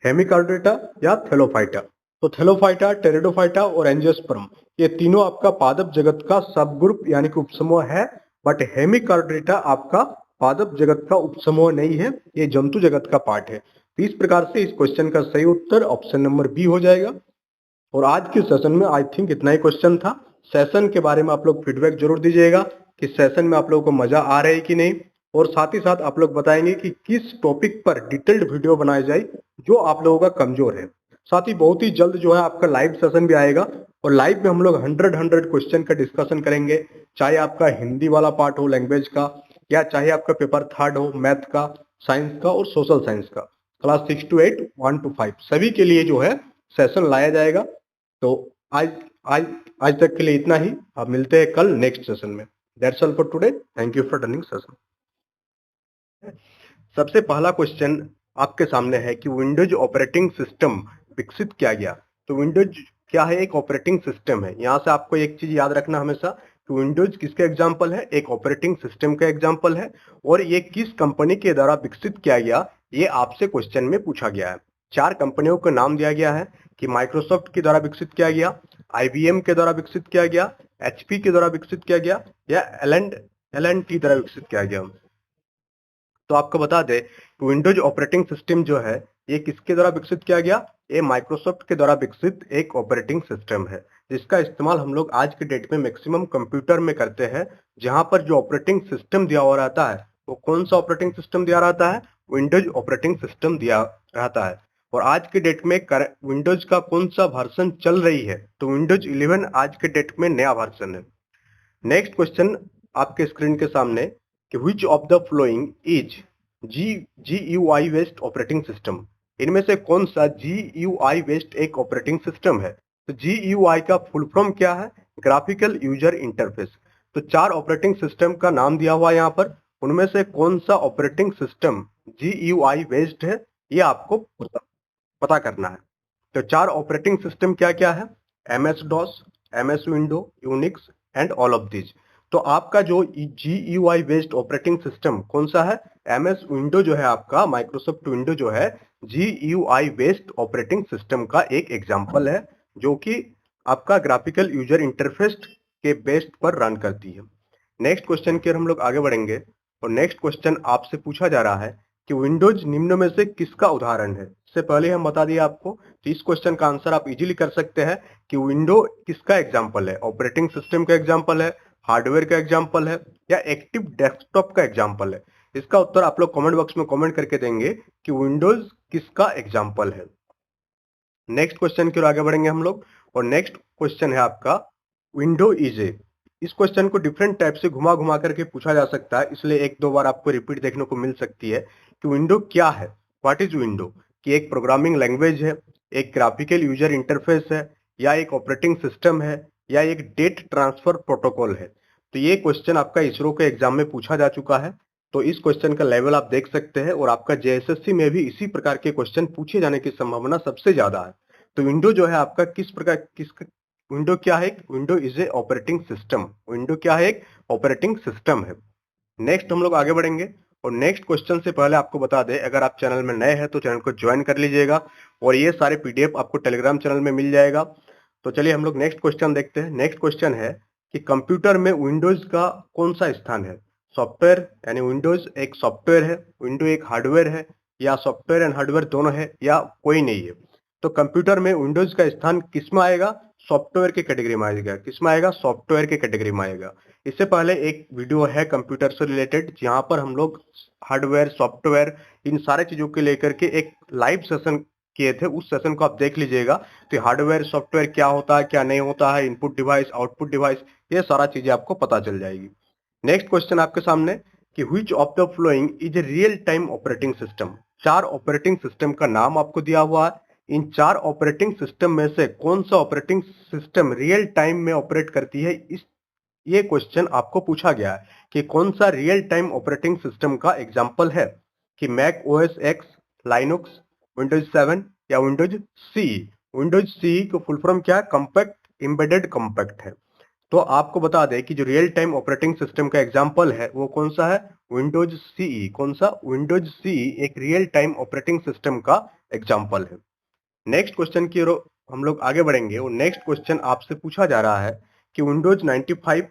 हेमिकॉर्डेटा या थैलोफाइटा। तो थैलोफाइटा, टेरिडोफाइटा और एंजियोस्पर्म ये तीनों आपका पादप जगत का सब ग्रुप यानी कि उपसमूह है, बट हेमिकॉर्डेटा आपका पादप जगत का उपसमूह नहीं है, ये जंतु जगत का पार्ट है। तो इस प्रकार से इस क्वेश्चन का सही उत्तर ऑप्शन नंबर बी हो जाएगा। और आज के सेशन में आई थिंक इतना ही क्वेश्चन था। सेशन के बारे में आप लोग फीडबैक जरूर दीजिएगा कि सेशन में आप लोगों को मजा आ रहा है कि नहीं, और साथ ही साथ आप लोग बताएंगे कि किस टॉपिक पर डिटेल्ड वीडियो बनाई जाए जो आप लोगों का कमजोर है। साथ ही बहुत ही जल्द जो है आपका लाइव सेशन भी आएगा, और लाइव में हम लोग 100 क्वेश्चन का डिस्कशन करेंगे, चाहे आपका हिंदी वाला पार्ट हो लैंग्वेज का, या चाहे आपका पेपर 3rd हो मैथ का, साइंस का और सोशल साइंस का, क्लास 6 to 8, 1 to 5 सभी के लिए जो है सेशन लाया जाएगा। तो आज आज आज तक के लिए इतना ही। अब मिलते हैं कल नेक्स्ट सेशन में। That's all for today. Thank you for running session. सबसे पहला क्वेश्चन आपके सामने है कि विंडोज ऑपरेटिंग सिस्टम विकसित किया गया। तो विंडोज क्या है? एक ऑपरेटिंग सिस्टम है। यहाँ से आपको एक चीज याद रखना हमेशा कि विंडोज किसका एग्जाम्पल है? एक ऑपरेटिंग सिस्टम का एग्जाम्पल है, और ये किस कंपनी के द्वारा विकसित किया गया ये आपसे क्वेश्चन में पूछा गया है। 4 कंपनियों का नाम दिया गया है कि माइक्रोसॉफ्ट के द्वारा विकसित किया गया, IBM के द्वारा विकसित किया गया, HP के द्वारा विकसित किया गया या L&T द्वारा विकसित किया गया। तो आपको बता दें विंडोज ऑपरेटिंग सिस्टम जो है ये किसके द्वारा विकसित किया गया? ये माइक्रोसॉफ्ट के द्वारा विकसित एक ऑपरेटिंग सिस्टम है, जिसका इस्तेमाल हम लोग आज के डेट में मैक्सिमम कंप्यूटर में करते हैं। जहां पर जो ऑपरेटिंग सिस्टम दिया हुआ रहता है वो कौन सा ऑपरेटिंग सिस्टम दिया रहता है? विंडोज ऑपरेटिंग सिस्टम दिया रहता है। और आज के डेट में विंडोज का कौन सा वर्जन चल रही है? तो विंडोज 11 आज के डेट में नया वर्जन है। नेक्स्ट क्वेश्चन आपके स्क्रीन के सामने कि which of the following is GUI based operating system. इनमें से कौन सा GUI बेस्ड एक ऑपरेटिंग सिस्टम है? तो GUI का फुल फॉर्म क्या है? Graphical user interface. तो 4 ऑपरेटिंग सिस्टम का नाम दिया हुआ है यहाँ पर, उनमें से कौन सा ऑपरेटिंग सिस्टम GUI बेस्ड है ये आपको पता करना है। तो 4 ऑपरेटिंग सिस्टम क्या क्या है? MS DOS, MS window, Unix and all of this. तो आपका जो GUI बेस्ड ऑपरेटिंग सिस्टम कौन सा है? MS विंडो जो है आपका, माइक्रोसॉफ्ट विंडो जो है GUI बेस्ड ऑपरेटिंग सिस्टम का एक एग्जांपल है, जो कि आपका ग्राफिकल यूजर इंटरफेस के बेस्ड पर रन करती है। नेक्स्ट क्वेश्चन की ओर हम लोग आगे बढ़ेंगे, और नेक्स्ट क्वेश्चन आपसे पूछा जा रहा है कि विंडोज निम्न में से किसका उदाहरण है? इससे पहले हम बता दिए आपको, तो इस क्वेश्चन का आंसर आप इजीली कर सकते हैं कि विंडो किसका एग्जांपल है? ऑपरेटिंग सिस्टम का एग्जांपल है, हार्डवेयर का एग्जांपल है या एक्टिव डेस्कटॉप का एग्जांपल है? इसका उत्तर आप लोग कमेंट बॉक्स में कमेंट करके देंगे कि विंडोज किसका एग्जाम्पल है। नेक्स्ट क्वेश्चन की ओर आगे बढ़ेंगे हम लोग, और नेक्स्ट क्वेश्चन है आपका विंडो इज ए। इस क्वेश्चन को डिफरेंट टाइप से घुमा घुमा करके पूछा जा सकता है, इसलिए एक दो बार आपको रिपीट देखने को मिल सकती है कि विंडो क्या है, व्हाट इज विंडो, कि एक प्रोग्रामिंग लैंग्वेज है, एक ग्राफिकल यूजर इंटरफेस है, या एक ऑपरेटिंग सिस्टम है, या एक डेट ट्रांसफर प्रोटोकॉल है। तो ये क्वेश्चन आपका इसरो के एग्जाम में पूछा जा चुका है, तो इस क्वेश्चन का लेवल आप देख सकते हैं, और आपका जेएसएससी में भी इसी प्रकार के क्वेश्चन पूछे जाने की संभावना सबसे ज्यादा है। तो विंडो जो है आपका किस प्रकार विंडो क्या है, window is a operating system. Window क्या है, एक ऑपरेटिंग सिस्टम है। नेक्स्ट हम लोग आगे बढ़ेंगे, और नेक्स्ट क्वेश्चन से पहले आपको बता दें, अगर आप चैनल में नए हैं तो चैनल को ज्वाइन कर लीजिएगा, और ये सारे पीडीएफ आपको टेलीग्राम चैनल में मिल जाएगा। तो चलिए हम लोग नेक्स्ट क्वेश्चन देखते हैं। नेक्स्ट क्वेश्चन है कि कंप्यूटर में विंडोज का कौन सा स्थान है। सॉफ्टवेयर यानी विंडोज एक सॉफ्टवेयर है, विंडो एक हार्डवेयर है, या सॉफ्टवेयर एंड हार्डवेयर दोनों है, या कोई नहीं है। तो कंप्यूटर में विंडोज का स्थान किस में आएगा, सॉफ्टवेयर के कैटेगरी में आएगा। किस में आएगा, सॉफ्टवेयर के कैटेगरी में आएगा। इससे पहले एक वीडियो है कंप्यूटर से रिलेटेड, जहां पर हम लोग हार्डवेयर सॉफ्टवेयर इन सारे चीजों के लेकर के एक लाइव सेशन किए थे, उस सेशन को आप देख लीजिएगा। तो हार्डवेयर सॉफ्टवेयर क्या होता है, क्या नहीं होता है, इनपुट डिवाइस आउटपुट डिवाइस, ये सारा चीजें आपको पता चल जाएगी। नेक्स्ट क्वेश्चन आपके सामने कि which of the following is a real time operating system. 4 operating system का नाम आपको दिया हुआ है। इन 4 ऑपरेटिंग सिस्टम में से कौन सा ऑपरेटिंग सिस्टम रियल टाइम में ऑपरेट करती है, इस ये क्वेश्चन आपको पूछा गया है कि कौन सा रियल टाइम ऑपरेटिंग सिस्टम का एग्जांपल है, कि मैक ओएस एक्स, लाइनुक्स, विंडोज 7 या विंडोज सी। विंडोज सी को फुल फॉर्म क्या है, कंपैक्ट एम्बेडेड कॉम्पैक्ट है। तो आपको बता दें कि जो रियल टाइम ऑपरेटिंग सिस्टम का एग्जांपल है वो कौन सा है, विंडोज सीई। कौन सा, विंडोज सीई एक रियल टाइम ऑपरेटिंग सिस्टम का एग्जांपल है। नेक्स्ट क्वेश्चन की ओर हम लोग आगे बढ़ेंगे, और नेक्स्ट क्वेश्चन आपसे पूछा जा रहा है कि विंडोज 95,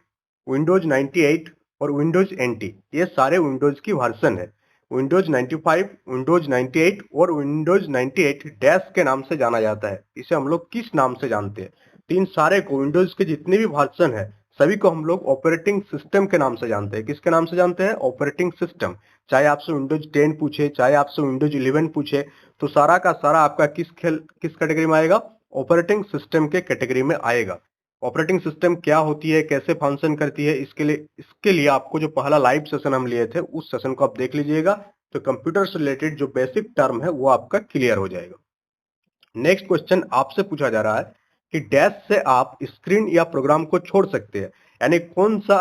विंडोज 98 और विंडोज एनटी, ये सारे विंडोज की वर्जन है। विंडोज 95, विंडोज 98 और विंडोज 98 डैश के नाम से जाना जाता है। इसे हम लोग किस नाम से जानते हैं, तो इन सारे को, विंडोज के जितने भी वर्जन है सभी को हम लोग ऑपरेटिंग सिस्टम के नाम से जानते हैं। किसके नाम से जानते हैं, ऑपरेटिंग सिस्टम। चाहे आपसे विंडोज 10 पूछे, चाहे आपसे विंडोज 11 पूछे, तो सारा का सारा आपका किस कैटेगरी में आएगा, ऑपरेटिंग सिस्टम के कैटेगरी में आएगा। ऑपरेटिंग सिस्टम क्या होती है, कैसे फंक्शन करती है, इसके लिए आपको जो पहला लाइव सेशन हम लिए थे उस सेशन को आप देख लीजिएगा, तो कंप्यूटर से रिलेटेड जो बेसिक टर्म है वो आपका क्लियर हो जाएगा। नेक्स्ट क्वेश्चन आपसे पूछा जा रहा है कि डैश से आप स्क्रीन या प्रोग्राम को छोड़ सकते हैं, यानी कौन सा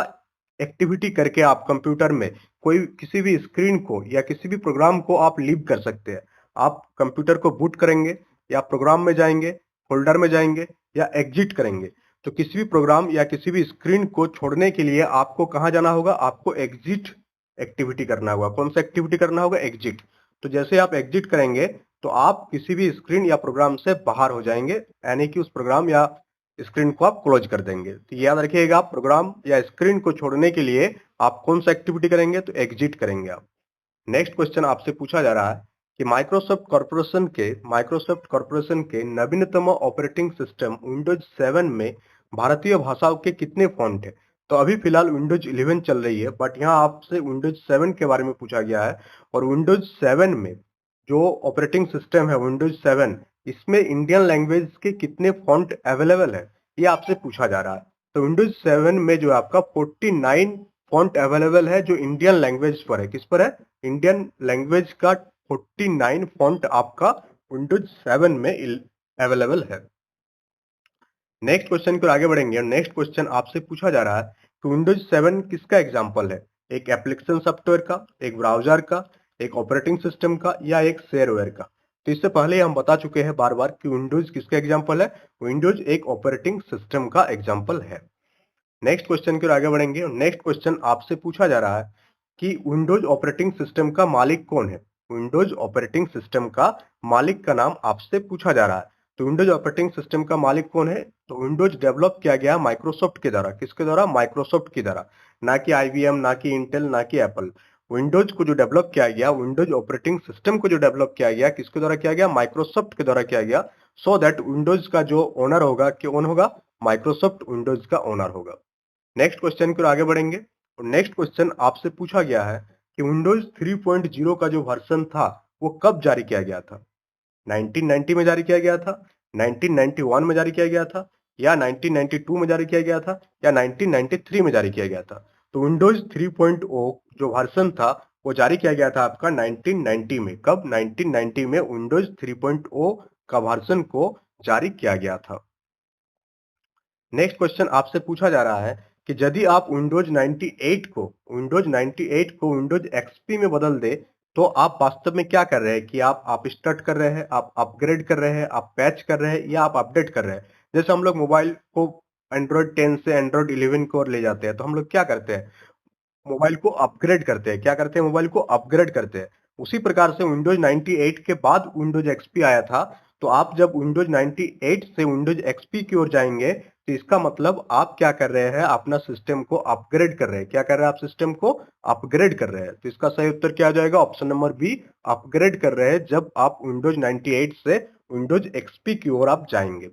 एक्टिविटी करके आप कंप्यूटर में कोई किसी भी स्क्रीन को या किसी भी प्रोग्राम को आप लीव कर सकते हैं। आप कंप्यूटर को बूट करेंगे, या प्रोग्राम में जाएंगे, फोल्डर में जाएंगे, या एग्जिट करेंगे। तो किसी भी प्रोग्राम या किसी भी स्क्रीन को छोड़ने के लिए आपको कहाँ जाना होगा, आपको एग्जिट एक्टिविटी करना होगा। कौन सा एक्टिविटी करना होगा, एग्जिट। तो जैसे आप एग्जिट करेंगे तो आप किसी भी स्क्रीन या प्रोग्राम से बाहर हो जाएंगे, यानी कि उस प्रोग्राम या स्क्रीन को आप क्लोज कर देंगे। तो याद रखिएगा, प्रोग्राम या स्क्रीन को छोड़ने के लिए आप कौन सा एक्टिविटी करेंगे, तो एग्जिट करेंगे आप। नेक्स्ट क्वेश्चन आपसे पूछा जा रहा है कि माइक्रोसॉफ्ट कॉर्पोरेशन के नवीनतम ऑपरेटिंग सिस्टम विंडोज 7 में भारतीय भाषाओं के कितने फॉन्ट है। तो अभी फिलहाल विंडोज 11 चल रही है, बट यहाँ आपसे विंडोज 7 के बारे में पूछा गया है। और विंडोज 7 में जो ऑपरेटिंग सिस्टम है विंडोज 7, इसमें इंडियन लैंग्वेज के कितने फॉन्ट अवेलेबल है, ये आपसे पूछा जा रहा है। तो विंडोज 7 में जो आपका 49 फॉन्ट अवेलेबल है, जो इंडियन लैंग्वेज पर है। किस पर है, इंडियन लैंग्वेज का 49 फॉन्ट आपका विंडोज 7 में अवेलेबल है। नेक्स्ट क्वेश्चन को आगे बढ़ेंगे, और नेक्स्ट क्वेश्चन आपसे पूछा जा रहा है कि विंडोज 7 किसका एग्जांपल है, एक एप्लीकेशन सॉफ्टवेयर का, एक ब्राउजर का, एक ऑपरेटिंग सिस्टम का, या एक शेयरवेयर का। तो इससे पहले हम बता चुके हैं बार बार कि विंडोज किसका एग्जांपल है, विंडोज एक ऑपरेटिंग सिस्टम का एग्जांपल है। नेक्स्ट क्वेश्चन की ओर आगे बढ़ेंगे, और नेक्स्ट क्वेश्चन आपसे पूछा जा रहा है कि विंडोज ऑपरेटिंग सिस्टम का मालिक कौन है। विंडोज ऑपरेटिंग सिस्टम का मालिक का नाम आपसे पूछा जा रहा है। तो विंडोज ऑपरेटिंग सिस्टम का मालिक कौन है, तो विंडोज डेवलप किया गया माइक्रोसॉफ्ट के द्वारा। किसके द्वारा, माइक्रोसॉफ्ट के द्वारा, ना कि आईबीएम, ना कि इंटेल, ना कि एप्पल। विंडोज को जो डेवलप किया गया, विंडोज ऑपरेटिंग सिस्टम को जो डेवलप किया गया, किसके द्वारा किया गया, माइक्रोसॉफ्ट के द्वारा किया गया। सो दैट विंडोज का जो ओनर होगा, कौन होगा, माइक्रोसॉफ्ट विंडोज का ओनर होगा। नेक्स्ट क्वेश्चन की ओर आगे बढ़ेंगे, और नेक्स्ट क्वेश्चन आपसे पूछा गया है कि विंडोज 3.0 का जो वर्जन था वो कब जारी किया गया था? 1990 में जारी किया गया था, 1991 में जारी किया गया था, या 1992 में जारी किया गया था, या 1993 में जारी किया गया था? तो विंडोज 3.0 जो वर्जन था वो जारी किया गया था आपका 1990 में। कब? 1990 में विंडोज 3.0 का वर्जन को जारी किया गया था। नेक्स्ट क्वेश्चन आपसे पूछा जा रहा है कि यदि आप विंडोज 98 को विंडोज एक्सपी में बदल दे तो आप वास्तव में क्या कर रहे हैं कि आप स्टार्ट कर रहे हैं, आप अपग्रेड कर रहे हैं, आप पैच कर रहे हैं, या आप अपडेट कर रहे हैं। जैसे हम लोग मोबाइल को एंड्रॉइड 10 से एंड्रॉइड 11 की ओर ले जाते हैं तो हम लोग क्या करते हैं? मोबाइल को अपग्रेड करते हैं। क्या करते हैं? मोबाइल को अपग्रेड करते हैं। उसी प्रकार से विंडोज 98 के बाद विंडोज एक्सपी आया था। तो आप जब विंडोज 98 से विंडोज एक्सपी की ओर जाएंगे तो इसका मतलब आप क्या कर रहे हैं? अपना सिस्टम को अपग्रेड कर रहे हैं। क्या कर रहे हैं? आप सिस्टम को अपग्रेड कर रहे हैं। तो इसका सही उत्तर क्या आ जाएगा? ऑप्शन नंबर बी, अपग्रेड कर रहे हैं जब आप विंडोज 98 से विंडोज एक्सपी की ओर आप जाएंगे।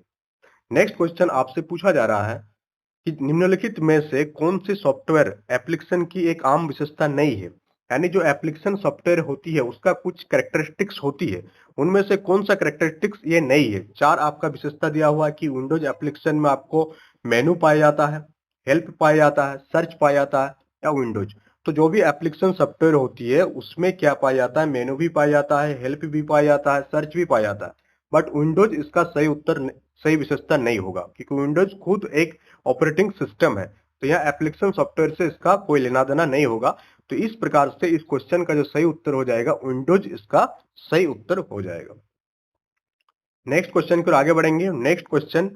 नेक्स्ट क्वेश्चन आपसे पूछा जा रहा है कि निम्नलिखित में से कौन सी सॉफ्टवेयर एप्लीकेशन की एक आम विशेषता नहीं है? यानी जो एप्लीकेशन सॉफ्टवेयर होती है उसका कुछ कैरेक्टरिस्टिक्स होती है, उनमें से कौन सा कैरेक्टरिस्टिक्स ये नहीं है? चार आपका विशेषता दिया हुआ है कि विंडोज एप्लीकेशन में आपको मेनू पाया जाता है, हेल्प पाया जाता है, सर्च पाया जाता है, या विंडोज। तो जो भी एप्लीकेशन सॉफ्टवेयर होती है उसमें क्या पाया जाता है? मेनू भी पाया जाता है, हेल्प भी पाया जाता है, सर्च भी पाया जाता है। बट विंडोज इसका सही विशेषता नहीं होगा, क्योंकि विंडोज खुद एक ऑपरेटिंग सिस्टम है। तो यहाँ एप्लीकेशन सॉफ्टवेयर से इसका कोई लेना देना नहीं होगा। तो इस प्रकार से इस क्वेश्चन का जो सही उत्तर हो जाएगा विंडोज इसका सही उत्तर हो जाएगा। नेक्स्ट क्वेश्चन की ओर आगे बढ़ेंगे। नेक्स्ट क्वेश्चन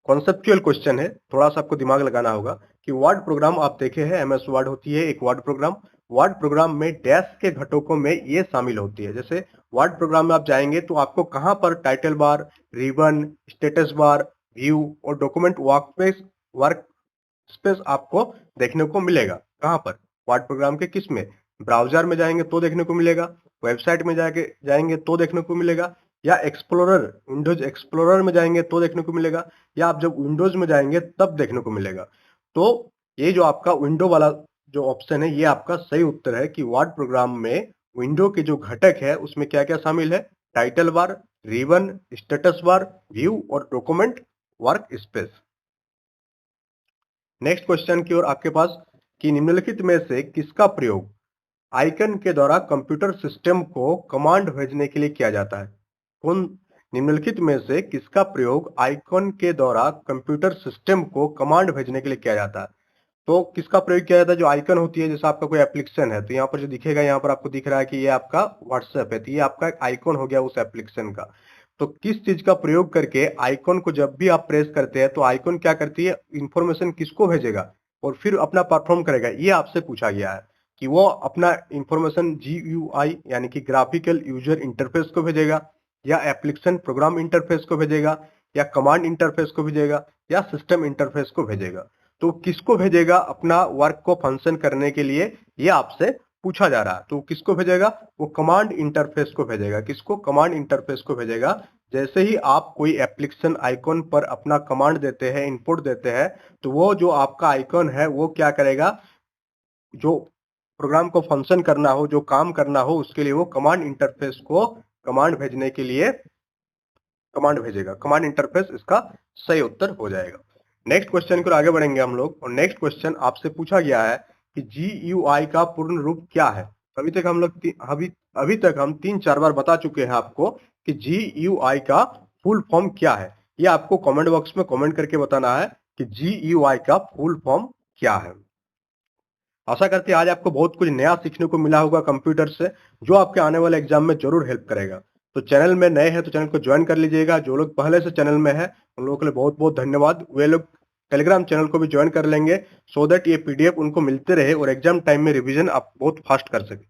कॉन्सेप्चुअल क्वेश्चन है, थोड़ा सा आपको दिमाग लगाना होगा कि वर्ड प्रोग्राम आप देखे हैं, एमएस वर्ड होती है एक वर्ड प्रोग्राम। वर्ड प्रोग्राम में डैश के घटकों में ये शामिल होती है। जैसे वर्ड प्रोग्राम में आप जाएंगे तो आपको कहां पर title bar, ribbon, status bar, view और डॉक्यूमेंट वर्क स्पेस आपको देखने को मिलेगा। कहां पर? वर्ड प्रोग्राम के किस में? ब्राउजर में जाएंगे तो देखने को मिलेगा, वेबसाइट में जाएंगे तो देखने को मिलेगा, या एक्सप्लोरर, विंडोज एक्सप्लोरर में जाएंगे तो देखने को मिलेगा, या आप जब विंडोज में जाएंगे तब देखने को मिलेगा। तो ये जो आपका विंडो वाला जो ऑप्शन है ये आपका सही उत्तर है कि वर्ड प्रोग्राम में विंडो के जो घटक है उसमें क्या क्या शामिल है? Title bar, ribbon, status bar, view और document work space. Next question की ओर आपके पास कि निम्नलिखित में से किसका प्रयोग आइकन के द्वारा कंप्यूटर सिस्टम को कमांड भेजने के लिए किया जाता है? कौन निम्नलिखित में से किसका प्रयोग आइकन के द्वारा कंप्यूटर सिस्टम को कमांड भेजने के लिए किया जाता है? तो किसका प्रयोग किया जाता है? जो आइकन होती है, जैसे आपका कोई एप्लीकेशन है तो यहाँ पर जो दिखेगा, यहाँ पर आपको दिख रहा है कि ये आपका व्हाट्सएप है, तो ये आपका एक आइकन हो गया उस एप्लीकेशन का। तो किस चीज का प्रयोग करके आइकन को जब भी आप प्रेस करते हैं तो आइकन क्या करती है? इंफॉर्मेशन किसको भेजेगा और फिर अपना परफॉर्म करेगा? ये आपसे पूछा गया है कि वो अपना इंफॉर्मेशन GUI यानी कि ग्राफिकल यूजर इंटरफेस को भेजेगा, या एप्लीकेशन प्रोग्राम इंटरफेस को भेजेगा, या कमांड इंटरफेस को भेजेगा, या सिस्टम इंटरफेस को भेजेगा। तो किसको भेजेगा अपना वर्क को फंक्शन करने के लिए, ये आपसे पूछा जा रहा है। तो किसको भेजेगा? वो कमांड इंटरफेस को भेजेगा। किसको? कमांड इंटरफेस को भेजेगा। जैसे ही आप कोई एप्लीकेशन आइकन पर अपना कमांड देते हैं, इनपुट देते हैं, तो वो जो आपका आइकन है वो क्या करेगा? जो प्रोग्राम को फंक्शन करना हो, जो काम करना हो, उसके लिए वो कमांड इंटरफेस को कमांड भेजने के लिए कमांड भेजेगा। कमांड इंटरफेस इसका सही उत्तर हो जाएगा। नेक्स्ट क्वेश्चन की ओर आगे बढ़ेंगे हम लोग, और नेक्स्ट क्वेश्चन आपसे पूछा गया है कि GUI का पूर्ण रूप क्या है? अभी तक हम लोग अभी तक हम 3-4 बार बता चुके हैं आपको कि GUI का फुल फॉर्म क्या है। ये आपको कमेंट बॉक्स में कमेंट करके बताना है कि GUI का फुल फॉर्म क्या है। आशा करते हैं आज आपको बहुत कुछ नया सीखने को मिला होगा कंप्यूटर से, जो आपके आने वाले एग्जाम में जरूर हेल्प करेगा। तो चैनल में नए हैं तो चैनल को ज्वाइन कर लीजिएगा। जो लोग पहले से चैनल में है उन लोगों के लिए बहुत बहुत धन्यवाद। वे लोग टेलीग्राम चैनल को भी ज्वाइन कर लेंगे सो दैट ये PDF उनको मिलते रहे और एग्जाम टाइम में रिविजन आप बहुत फास्ट कर सके।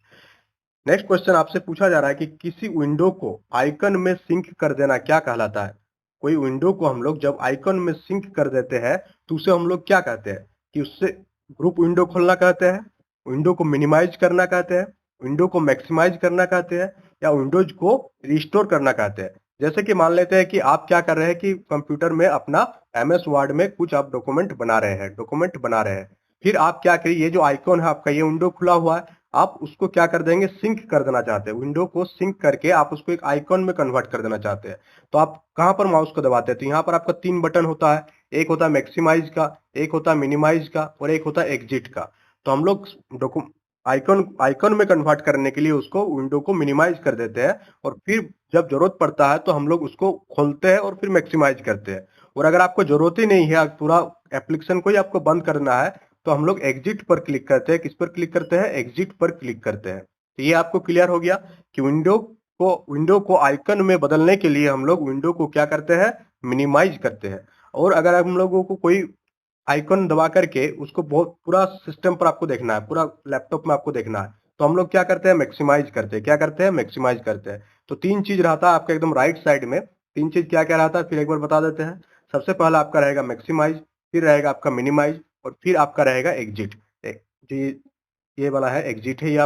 नेक्स्ट क्वेश्चन आपसे पूछा जा रहा है कि किसी विंडो को आइकन में सिंक कर देना क्या कहलाता है? कोई विंडो को हम लोग जब आइकन में सिंक कर देते हैं तो उसे हम लोग क्या कहते हैं? कि उससे ग्रुप विंडो खोलना कहते हैं, विंडो को मिनिमाइज करना कहते हैं, विंडो को मैक्सिमाइज करना कहते हैं, या विंडोज को रिस्टोर करना कहते हैं। जैसे कि मान लेते हैं कि आप क्या कर रहे हैं कि कंप्यूटर में अपना MS वर्ड में कुछ आप डॉक्यूमेंट बना रहे हैं, फिर आप क्या करिए, ये जो आइकन है आपका, ये विंडो खुला हुआ है, आप उसको क्या कर देंगे, सिंक कर देना चाहते हैं, विंडो को सिंक करके आप उसको एक आइकॉन में कन्वर्ट कर देना चाहते हैं। तो आप कहाँ पर माउस को दबाते हैं, तो यहाँ पर आपका 3 बटन होता है, एक होता है मैक्सिमाइज का, एक होता है मिनिमाइज का और एक होता है एग्जिट का। तो हम लोग आइकॉन आइकॉन में कन्वर्ट करने के लिए उसको विंडो को मिनिमाइज कर देते हैं और फिर जब जरूरत पड़ता है तो हम लोग उसको खोलते हैं और फिर मैक्सिमाइज करते हैं। और अगर आपको जरूरत ही नहीं है, पूरा एप्लीकेशन को ही आपको बंद करना है, तो हम लोग एग्जिट पर क्लिक करते हैं। किस पर क्लिक करते हैं, एग्जिट पर क्लिक करते हैं। तो ये आपको क्लियर हो गया कि विंडो को आइकन में बदलने के लिए हम लोग विंडो को क्या करते हैं, मिनिमाइज करते हैं। और अगर हम लोगों को कोई आइकन दबा करके उसको बहुत पूरा सिस्टम पर आपको देखना है, पूरा लैपटॉप में आपको देखना है, तो हम लोग क्या करते हैं, मैक्सिमाइज करते हैं। क्या करते हैं, मैक्सिमाइज करते हैं। तो 3 चीज रहता है आपका एकदम राइट साइड में। 3 चीज क्या क्या रहता है, फिर एक बार बता देते हैं। सबसे पहला आपका रहेगा मैक्सिमाइज, फिर रहेगा आपका मिनिमाइज और फिर आपका रहेगा एग्जिट। ये वाला है एग्जिट है, ये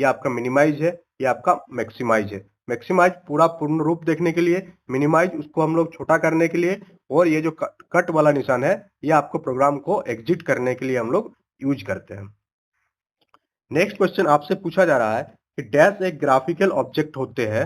आपका मिनिमाइज है, ये आपका मैक्सिमाइज है। मैक्सिमाइज पूरा पूर्ण रूप देखने के लिए, मिनिमाइज उसको हम लोग छोटा करने के लिए, और ये जो कट वाला निशान है ये आपको प्रोग्राम को एग्जिट करने के लिए हम लोग यूज करते हैं। नेक्स्ट क्वेश्चन आपसे पूछा जा रहा है कि डैश एक ग्राफिकल ऑब्जेक्ट होते हैं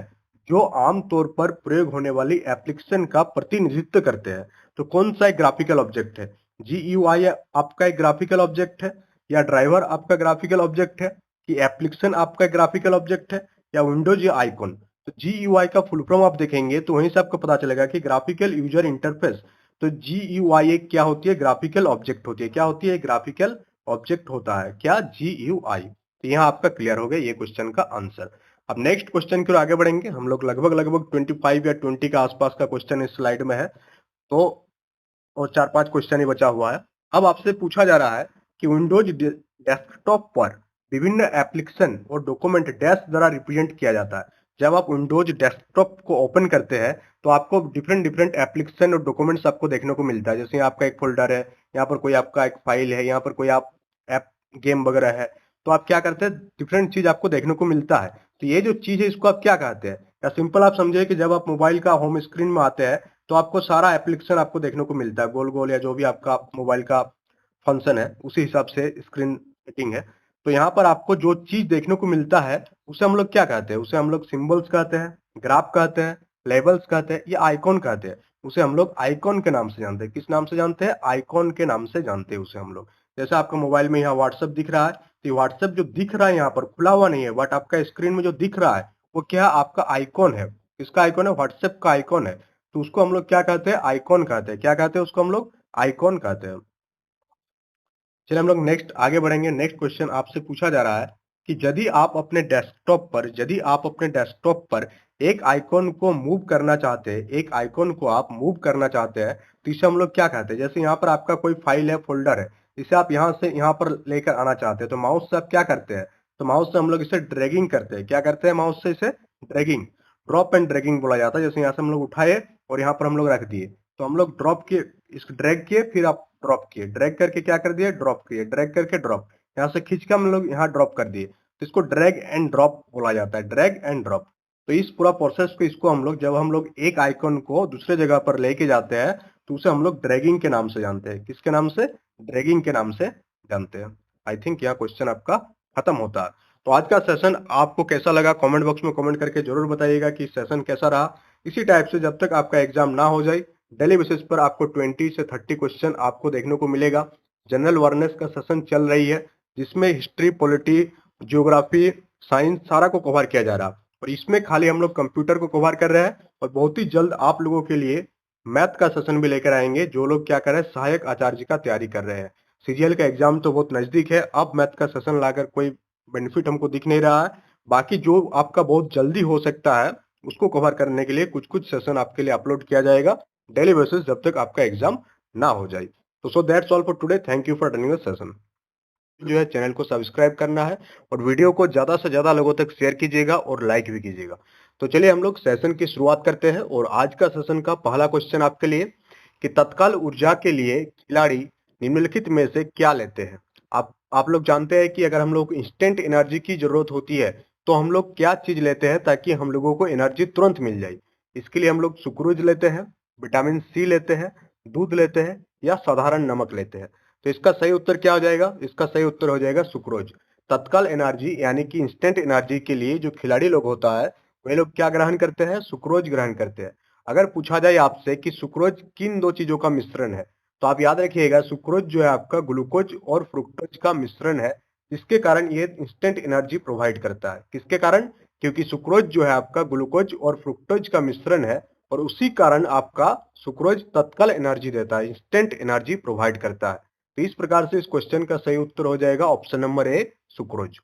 जो आमतौर पर प्रयोग होने वाली एप्लीकेशन का प्रतिनिधित्व करते हैं। तो कौन सा एक ग्राफिकल ऑब्जेक्ट है, GUI आपका एक ग्राफिकल ऑब्जेक्ट है, या ड्राइवर आपका ग्राफिकल ऑब्जेक्ट है, कि एप्लीकेशन आपका ग्राफिकल ऑब्जेक्ट है, या विंडोज या आइकॉन। तो GUI का फुल फॉर्म आप देखेंगे तो वहीं से आपको पता चलेगा कि ग्राफिकल यूजर इंटरफेस। तो GUI क्या होती है, ग्राफिकल ऑब्जेक्ट होती है। क्या होती है, ग्राफिकल ऑब्जेक्ट होता है क्या, GUI। तो यहाँ आपका क्लियर हो गया ये क्वेश्चन का आंसर। अब नेक्स्ट क्वेश्चन की ओर आगे बढ़ेंगे हम लोग। लगभग 25 या 20 का आसपास का क्वेश्चन इस स्लाइड में है, तो और 4-5 क्वेश्चन ही बचा हुआ है। अब आपसे पूछा जा रहा है कि विंडोज डेस्कटॉप पर विभिन्न एप्लीकेशन और डॉक्यूमेंट डैश द्वारा रिप्रेजेंट किया जाता है। जब आप विंडोज डेस्कटॉप को ओपन करते हैं तो आपको डिफरेंट एप्लीकेशन और डॉक्यूमेंट्स आपको देखने को मिलता है। जैसे आपका एक फोल्डर है, यहाँ पर कोई आपका एक फाइल है, यहाँ पर कोई आप ऐप गेम वगैरह है। तो आप क्या करते हैं, डिफरेंट चीज आपको देखने को मिलता है। तो ये जो चीज है इसको आप क्या कहते हैं, या सिंपल आप समझिए कि जब आप मोबाइल का होम स्क्रीन में आते हैं तो आपको सारा एप्लीकेशन आपको देखने को मिलता है, गोल गोल या जो भी आपका मोबाइल का फंक्शन है उसी हिसाब से स्क्रीन सेटिंग है। तो यहाँ पर आपको जो चीज देखने को मिलता है उसे हम लोग क्या कहते हैं, उसे हम लोग सिंबल्स कहते हैं, ग्राफ कहते हैं, लेबल्स कहते हैं, या आइकॉन कहते हैं। उसे हम लोग आइकॉन के नाम से जानते हैं। किस नाम से जानते हैं, आइकॉन के नाम से जानते हैं उसे हम लोग। जैसे आपका मोबाइल में यहाँ व्हाट्सएप दिख रहा है, तो व्हाट्सएप जो दिख रहा है यहाँ पर खुला हुआ नहीं है, बट आपका स्क्रीन में जो दिख रहा है वो क्या, आपका आइकॉन है। किसका आइकॉन है, व्हाट्सएप का आइकॉन है। तो उसको हम लोग क्या कहते हैं, आइकॉन कहते हैं। क्या कहते हैं उसको हम लोग, आइकॉन कहते हैं। चलिए हम लोग नेक्स्ट आगे बढ़ेंगे। नेक्स्ट क्वेश्चन आपसे पूछा जा रहा है कि यदि आप अपने डेस्कटॉप पर एक आइकॉन को मूव करना चाहते हैं, एक आइकॉन को आप मूव करना चाहते हैं, तो इसे हम लोग क्या कहते हैं। जैसे यहाँ पर आपका कोई फाइल है, फोल्डर है, इसे आप यहाँ से यहाँ पर लेकर आना चाहते हैं, तो माउस से आप क्या करते हैं, तो माउस से हम लोग इसे ड्रैगिंग करते हैं। क्या करते हैं, माउस से इसे ड्रैगिंग, ड्रॉप एंड ड्रैगिंग बोला जाता है। जैसे यहाँ से हम लोग उठाए और यहाँ पर हम लोग रख दिए, तो हम लोग ड्रॉप किए, इसको ड्रैग किए, फिर आप ड्रॉप किए, ड्रैग करके क्या कर दिए, ड्रॉप किए, ड्रैग करके ड्रॉप, यहाँ से खींच के हम लोग यहाँ ड्रॉप कर दिए। तो इसको ड्रैग एंड ड्रॉप बोला जाता है, ड्रैग एंड ड्रॉप। तो इस पूरा प्रोसेस को, इसको हम लोग जब हम लोग एक आइकन को दूसरे जगह पर लेके जाते हैं तो उसे हम लोग ड्रैगिंग के नाम से जानते हैं। किसके नाम से, ड्रैगिंग के नाम से जानते हैं। आई थिंक यह क्वेश्चन आपका खत्म होता है। तो आज का सेशन आपको कैसा लगा, कमेंट बॉक्स में कमेंट करके जरूर बताइएगा कि सेशन कैसा रहा। इसी टाइप से जब तक आपका एग्जाम ना हो जाए, डेली बेसिस पर आपको 20 से 30 क्वेश्चन आपको देखने को मिलेगा। जनरल अवेयरनेस का सेशन चल रही है जिसमें हिस्ट्री, पॉलिटी, ज्योग्राफी, साइंस सारा को कवर किया जा रहा है, और इसमें खाली हम लोग कंप्यूटर को कवर कर रहे हैं। और बहुत ही जल्द आप लोगों के लिए मैथ का सेशन भी लेकर आएंगे, जो लोग क्या कर रहे हैं, सहायक आचार्य जी का तैयारी कर रहे हैं। सीजीएल का एग्जाम तो बहुत नजदीक है, अब मैथ का सेशन लाकर कोई बेनिफिट हमको दिख नहीं रहा है। बाकी जो आपका बहुत जल्दी हो सकता है उसको कवर करने के लिए कुछ कुछ सेशन आपके लिए अपलोड किया जाएगा डेली बेसिस, जब तक आपका एग्जाम ना हो जाए। तो so that's all for today, thank you for attending the session. जो है चैनल को सब्सक्राइब करना है और वीडियो को ज्यादा से ज्यादा लोगों तक शेयर कीजिएगा और लाइक भी कीजिएगा। तो चलिए हम लोग सेशन की शुरुआत करते हैं, और आज का सेशन का पहला क्वेश्चन आपके लिए कि तत्काल ऊर्जा के लिए खिलाड़ी निम्नलिखित में से क्या लेते हैं। आप लोग जानते हैं कि अगर हम लोग इंस्टेंट एनर्जी की जरूरत होती है तो हम लोग क्या चीज लेते हैं ताकि हम लोगों को एनर्जी तुरंत मिल जाए। इसके लिए हम लोग सुक्रोज लेते हैं, विटामिन सी लेते हैं, दूध लेते हैं, या साधारण नमक लेते हैं। तो इसका सही उत्तर क्या हो जाएगा, इसका सही उत्तर हो जाएगा सुक्रोज। तत्काल एनर्जी यानी कि इंस्टेंट एनर्जी के लिए जो खिलाड़ी लोग होता है वे लोग क्या ग्रहण करते हैं? सुक्रोज ग्रहण करते हैं। अगर पूछा जाए आपसे कि सुक्रोज किन दो चीजों का मिश्रण है, तो आप याद रखिएगा सुक्रोज जो है आपका ग्लूकोज और फ्रुक्टोज का मिश्रण है, जिसके कारण ये इंस्टेंट एनर्जी प्रोवाइड करता है। किसके कारण? क्योंकि सुक्रोज जो है आपका ग्लूकोज और फ्रुक्टोज का मिश्रण है और उसी कारण आपका सुक्रोज तत्काल एनर्जी देता है, इंस्टेंट एनर्जी प्रोवाइड करता है। तो इस प्रकार से इस क्वेश्चन का सही उत्तर हो जाएगा option number A, sucrose.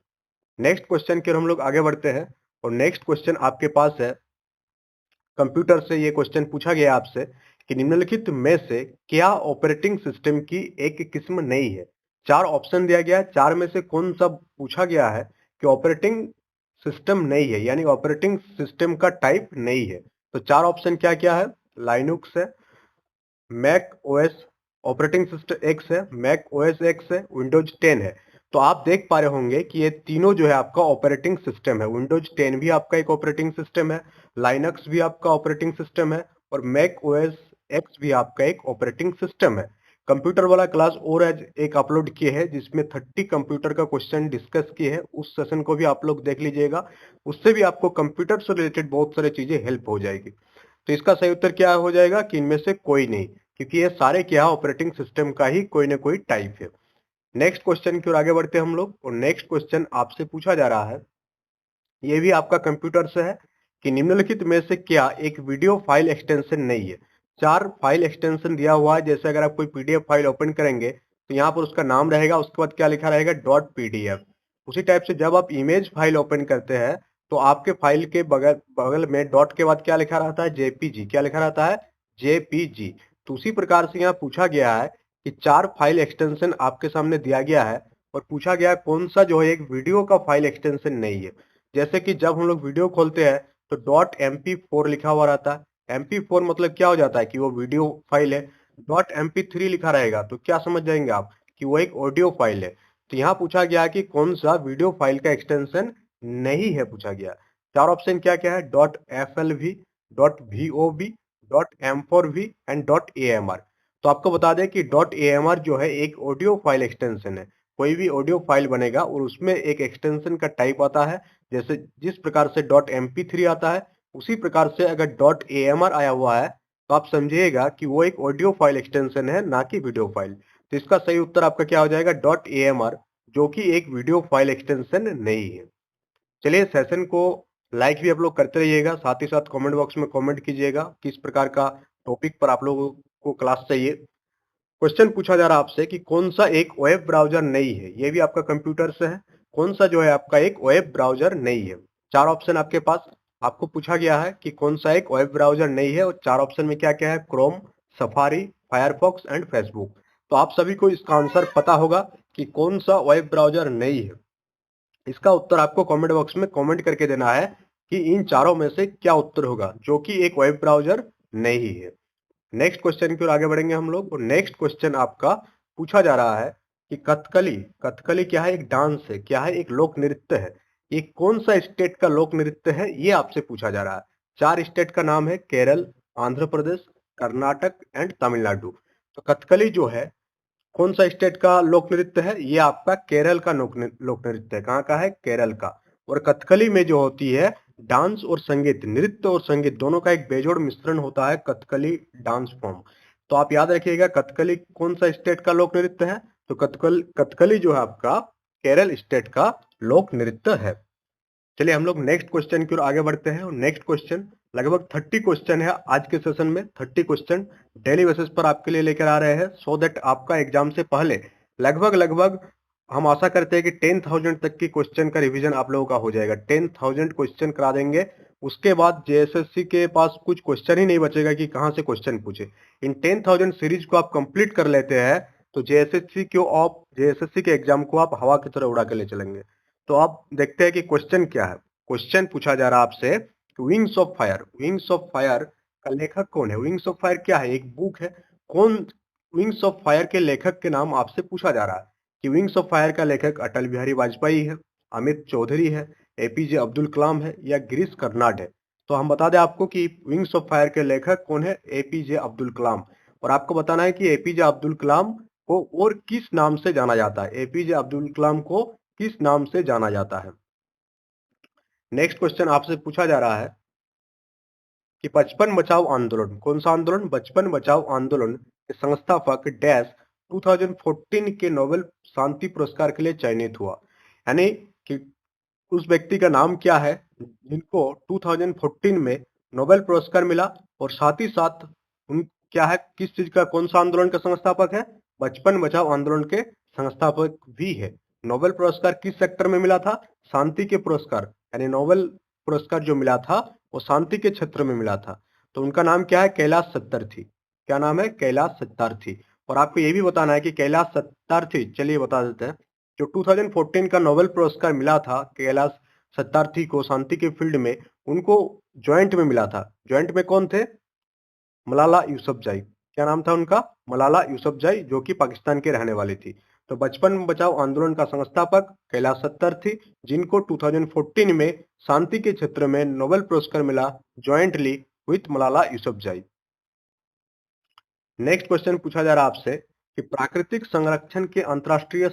Next question की ओर हम लोग आगे बढ़ते हैं और नेक्स्ट क्वेश्चन आपके पास है कंप्यूटर से। ये क्वेश्चन पूछा गया आपसे कि निम्नलिखित में से क्या ऑपरेटिंग सिस्टम की एक किस्म नहीं है? चार ऑप्शन दिया गया है, चार में से कौन सा पूछा गया है कि ऑपरेटिंग सिस्टम नहीं है, यानी ऑपरेटिंग सिस्टम का टाइप नहीं है। तो चार ऑप्शन क्या क्या है? लाइनुक्स है, Mac OS operating system X है, मैक ओएस एक्स है, विंडोज 10 है। तो आप देख पा रहे होंगे कि ये तीनों जो है आपका ऑपरेटिंग सिस्टम है। विंडोज 10 भी आपका एक ऑपरेटिंग सिस्टम है, लाइनक्स भी आपका ऑपरेटिंग सिस्टम है और मैक ओएस एक्स भी आपका एक ऑपरेटिंग सिस्टम है। कंप्यूटर वाला क्लास और आज एक अपलोड किए हैं जिसमें 30 कंप्यूटर का क्वेश्चन डिस्कस किए हैं, उस सेशन को भी आप लोग देख लीजिएगा। उससे भी आपको कंप्यूटर से रिलेटेड बहुत सारी चीजें हेल्प हो जाएगी। तो इसका सही उत्तर क्या हो जाएगा कि इनमें से कोई नहीं, क्योंकि ये सारे क्या ऑपरेटिंग सिस्टम का ही कोई ना कोई टाइप है। नेक्स्ट क्वेश्चन की ओर आगे बढ़ते हैं हम लोग और नेक्स्ट क्वेश्चन आपसे पूछा जा रहा है, ये भी आपका कंप्यूटर से है कि निम्नलिखित में से क्या एक वीडियो फाइल एक्सटेंशन नहीं है? चार फाइल एक्सटेंशन दिया हुआ है, जैसे अगर आप कोई पीडीएफ फाइल ओपन करेंगे तो यहाँ पर उसका नाम रहेगा, उसके बाद क्या लिखा रहेगा? Dot PDF. उसी टाइप से जब आप इमेज फाइल ओपन करते हैं तो आपके फाइल के बगल बगल में डॉट के बाद क्या लिखा रहता है? जेपीजी। क्या लिखा रहता है? जेपीजी। तो उसी प्रकार से यहाँ पूछा गया है कि चार फाइल एक्सटेंशन आपके सामने दिया गया है और पूछा गया है कौन सा जो है एक वीडियो का फाइल एक्सटेंशन नहीं है। जैसे कि जब हम लोग वीडियो खोलते हैं तो डॉट MP4 लिखा हुआ रहता है। MP4 मतलब क्या हो जाता है कि वो वीडियो फाइल है। डॉट MP3 लिखा रहेगा तो क्या समझ जाएंगे आप कि वो एक ऑडियो फाइल है। तो यहाँ पूछा गया कि कौन सा वीडियो फाइल का एक्सटेंशन नहीं है पूछा गया। चार ऑप्शन क्या क्या है? Dot FLV, dot VOV, dot M4V and dot AMR। तो आपको बता दें कि डॉट AMR जो है एक ऑडियो फाइल एक्सटेंशन है। कोई भी ऑडियो फाइल बनेगा और उसमें एक एक्सटेंशन का टाइप आता है, जैसे जिस प्रकार से डॉट MP3 आता है उसी प्रकार से अगर डॉट AMR आया हुआ है तो आप समझिएगा कि वो एक ऑडियो फाइल एक्सटेंशन है, ना कि वीडियो फाइल। तो इसका सही उत्तर आपका क्या हो जाएगा? डॉट AMR, जो कि एक वीडियो फाइल एक्सटेंशन नहीं है। चलिए सेशन को लाइक भी आप लोग करते रहिएगा, साथ ही साथ कमेंट बॉक्स में कमेंट कीजिएगा किस प्रकार का टॉपिक पर आप लोगों को क्लास चाहिए। क्वेश्चन पूछा जा रहा है आपसे कि कौन सा एक वेब ब्राउजर नहीं है? ये भी आपका कंप्यूटर से है। कौन सा जो है आपका एक वेब ब्राउजर नहीं है? चार ऑप्शन आपके पास, आपको पूछा गया है कि कौन सा एक वेब ब्राउजर नहीं है और चार ऑप्शन में क्या क्या है? Chrome, safari, Firefox and Facebook. तो आप सभी को इसका आंसर पता होगा कि कौन सा वेब ब्राउजर नहीं है। इसका उत्तर आपको कमेंट बॉक्स में कमेंट करके देना है कि इन चारों में से क्या उत्तर होगा जो कि एक वेब ब्राउजर नहीं है। नेक्स्ट क्वेश्चन की ओर आगे बढ़ेंगे हम लोग और नेक्स्ट क्वेश्चन आपका पूछा जा रहा है कि कथकली, कथकली क्या है? एक डांस है, क्या है? एक लोक नृत्य है। ये कौन सा स्टेट का लोक नृत्य है ये आपसे पूछा जा रहा है। चार स्टेट का नाम है, केरल, आंध्र प्रदेश, कर्नाटक एंड तमिलनाडु। तो कथकली जो है कौन सा स्टेट का लोक नृत्य है? ये आपका केरल का लोक नृत्य है। कहाँ का है? केरल का। और कथकली में जो होती है डांस और संगीत, नृत्य और संगीत दोनों का एक बेजोड़ मिश्रण होता है कथकली डांस फॉर्म। तो आप याद रखिएगा कथकली कौन सा स्टेट का लोक नृत्य है? तो कथकली जो है आपका केरल स्टेट का लोक नृत्य है। चलिए हम लोग नेक्स्ट क्वेश्चन की ओर आगे बढ़ते हैं और नेक्स्ट क्वेश्चन लगभग 30 क्वेश्चन है आज के सेशन में। 30 क्वेश्चन डेली बेसिस पर आपके लिए लेकर आ रहे हैं सो दैट आपका एग्जाम से पहले लगभग हम आशा करते हैं कि 10,000 तक की क्वेश्चन का रिवीजन आप लोगों का हो जाएगा। 10,000 क्वेश्चन करा देंगे, उसके बाद JSSC के पास कुछ क्वेश्चन ही नहीं बचेगा कि कहाँ से क्वेश्चन पूछे। इन 10,000 सीरीज को आप कंप्लीट कर लेते हैं तो JSSC के एग्जाम को आप हवा की तरह उड़ा के ले चलेंगे। तो आप देखते हैं कि क्वेश्चन क्या है। क्वेश्चन पूछा जा रहा है आपसे, wings of fire, wings of fire का लेखक कौन है? विंग्स ऑफ फायर क्या है? एक बुक है। कौन विंग्स ऑफ फायर के लेखक के नाम आपसे पूछा जा रहा है कि विंग्स ऑफ फायर का लेखक अटल बिहारी वाजपेयी है, अमित चौधरी है, APJ अब्दुल कलाम है या गिरीश कर्नाड है। तो हम बता दें आपको कि विंग्स ऑफ फायर के लेखक कौन है? APJ अब्दुल कलाम। और आपको बताना है कि APJ अब्दुल कलाम को और किस नाम से जाना जाता है? APJ अब्दुल कलाम को किस नाम से जाना जाता है? नेक्स्ट क्वेश्चन आपसे पूछा जा रहा है कि बचपन बचाओ आंदोलन, कौन सा आंदोलन? बचपन बचाओ आंदोलन के संस्थापक डैश 2014 के नोबेल शांति पुरस्कार के लिए चयनित हुआ। यानी कि उस व्यक्ति का नाम क्या है जिनको 2014 में नोबेल पुरस्कार मिला, और साथ ही साथ उन क्या है, किस चीज का, कौन सा आंदोलन का संस्थापक है? बचपन बचाओ आंदोलन के संस्थापक भी है। नोबेल पुरस्कार किस सेक्टर में मिला था? शांति के पुरस्कार, यानी नोबेल पुरस्कार जो मिला था वो शांति के क्षेत्र में मिला था। तो उनका नाम क्या है? कैलाश सत्यार्थी। क्या नाम है? कैलाश सत्यार्थी। और आपको ये भी बताना है कि कैलाश सत्यार्थी, चलिए बता देते हैं, जो 2014 का नोबेल पुरस्कार मिला था कैलाश सत्यार्थी को शांति के फील्ड में, उनको ज्वाइंट में मिला था। ज्वाइंट में कौन थे? मलाला यूसुफजई। क्या नाम था उनका? मलाला यूसुफजई, जो कि पाकिस्तान के रहने वाली थी। तो बचपन बचाओ आंदोलन का संस्थापक कैलाश सत्यार्थी, जिनको 2014 में शांति के क्षेत्र में नोबेल पुरस्कार मिला jointly with Malala Yousafzai. Next question पूछा जा रहा है आपसे कि प्राकृतिक संरक्षण के अंतरराष्ट्रीय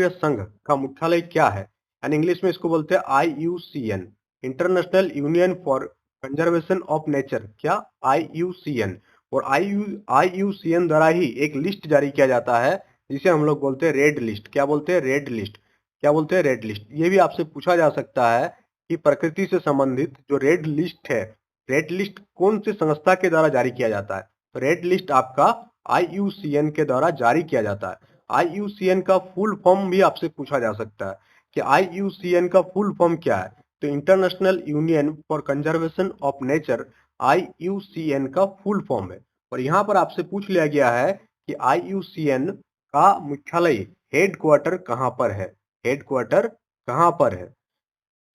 संघ का मुख्यालय क्या है? एंड इंग्लिश में इसको बोलते हैं IUCN, international union for conservation of nature. क्या? IUCN। और IUCN द्वारा ही एक लिस्ट जारी किया जाता है जिसे हम लोग बोलते हैं रेड लिस्ट। क्या बोलते हैं? Red list. क्या बोलते हैं? Red list. ये भी आपसे पूछा जा सकता है कि प्रकृति से संबंधित जो रेड लिस्ट है, रेड लिस्ट कौन सी संस्था के द्वारा जारी किया जाता है? रेड लिस्ट आपका IUCN के द्वारा जारी किया जाता है। IUCN का फुल फॉर्म भी आपसे पूछा जा सकता है कि IUCN का फुल फॉर्म क्या है? तो international union for conservation of nature IUCN का फुल फॉर्म है। और यहाँ पर आपसे पूछ लिया गया है कि IUCN का मुख्यालय, हेडक्वार्टर कहाँ पर है? हेडक्वार्टर कहाँ पर है?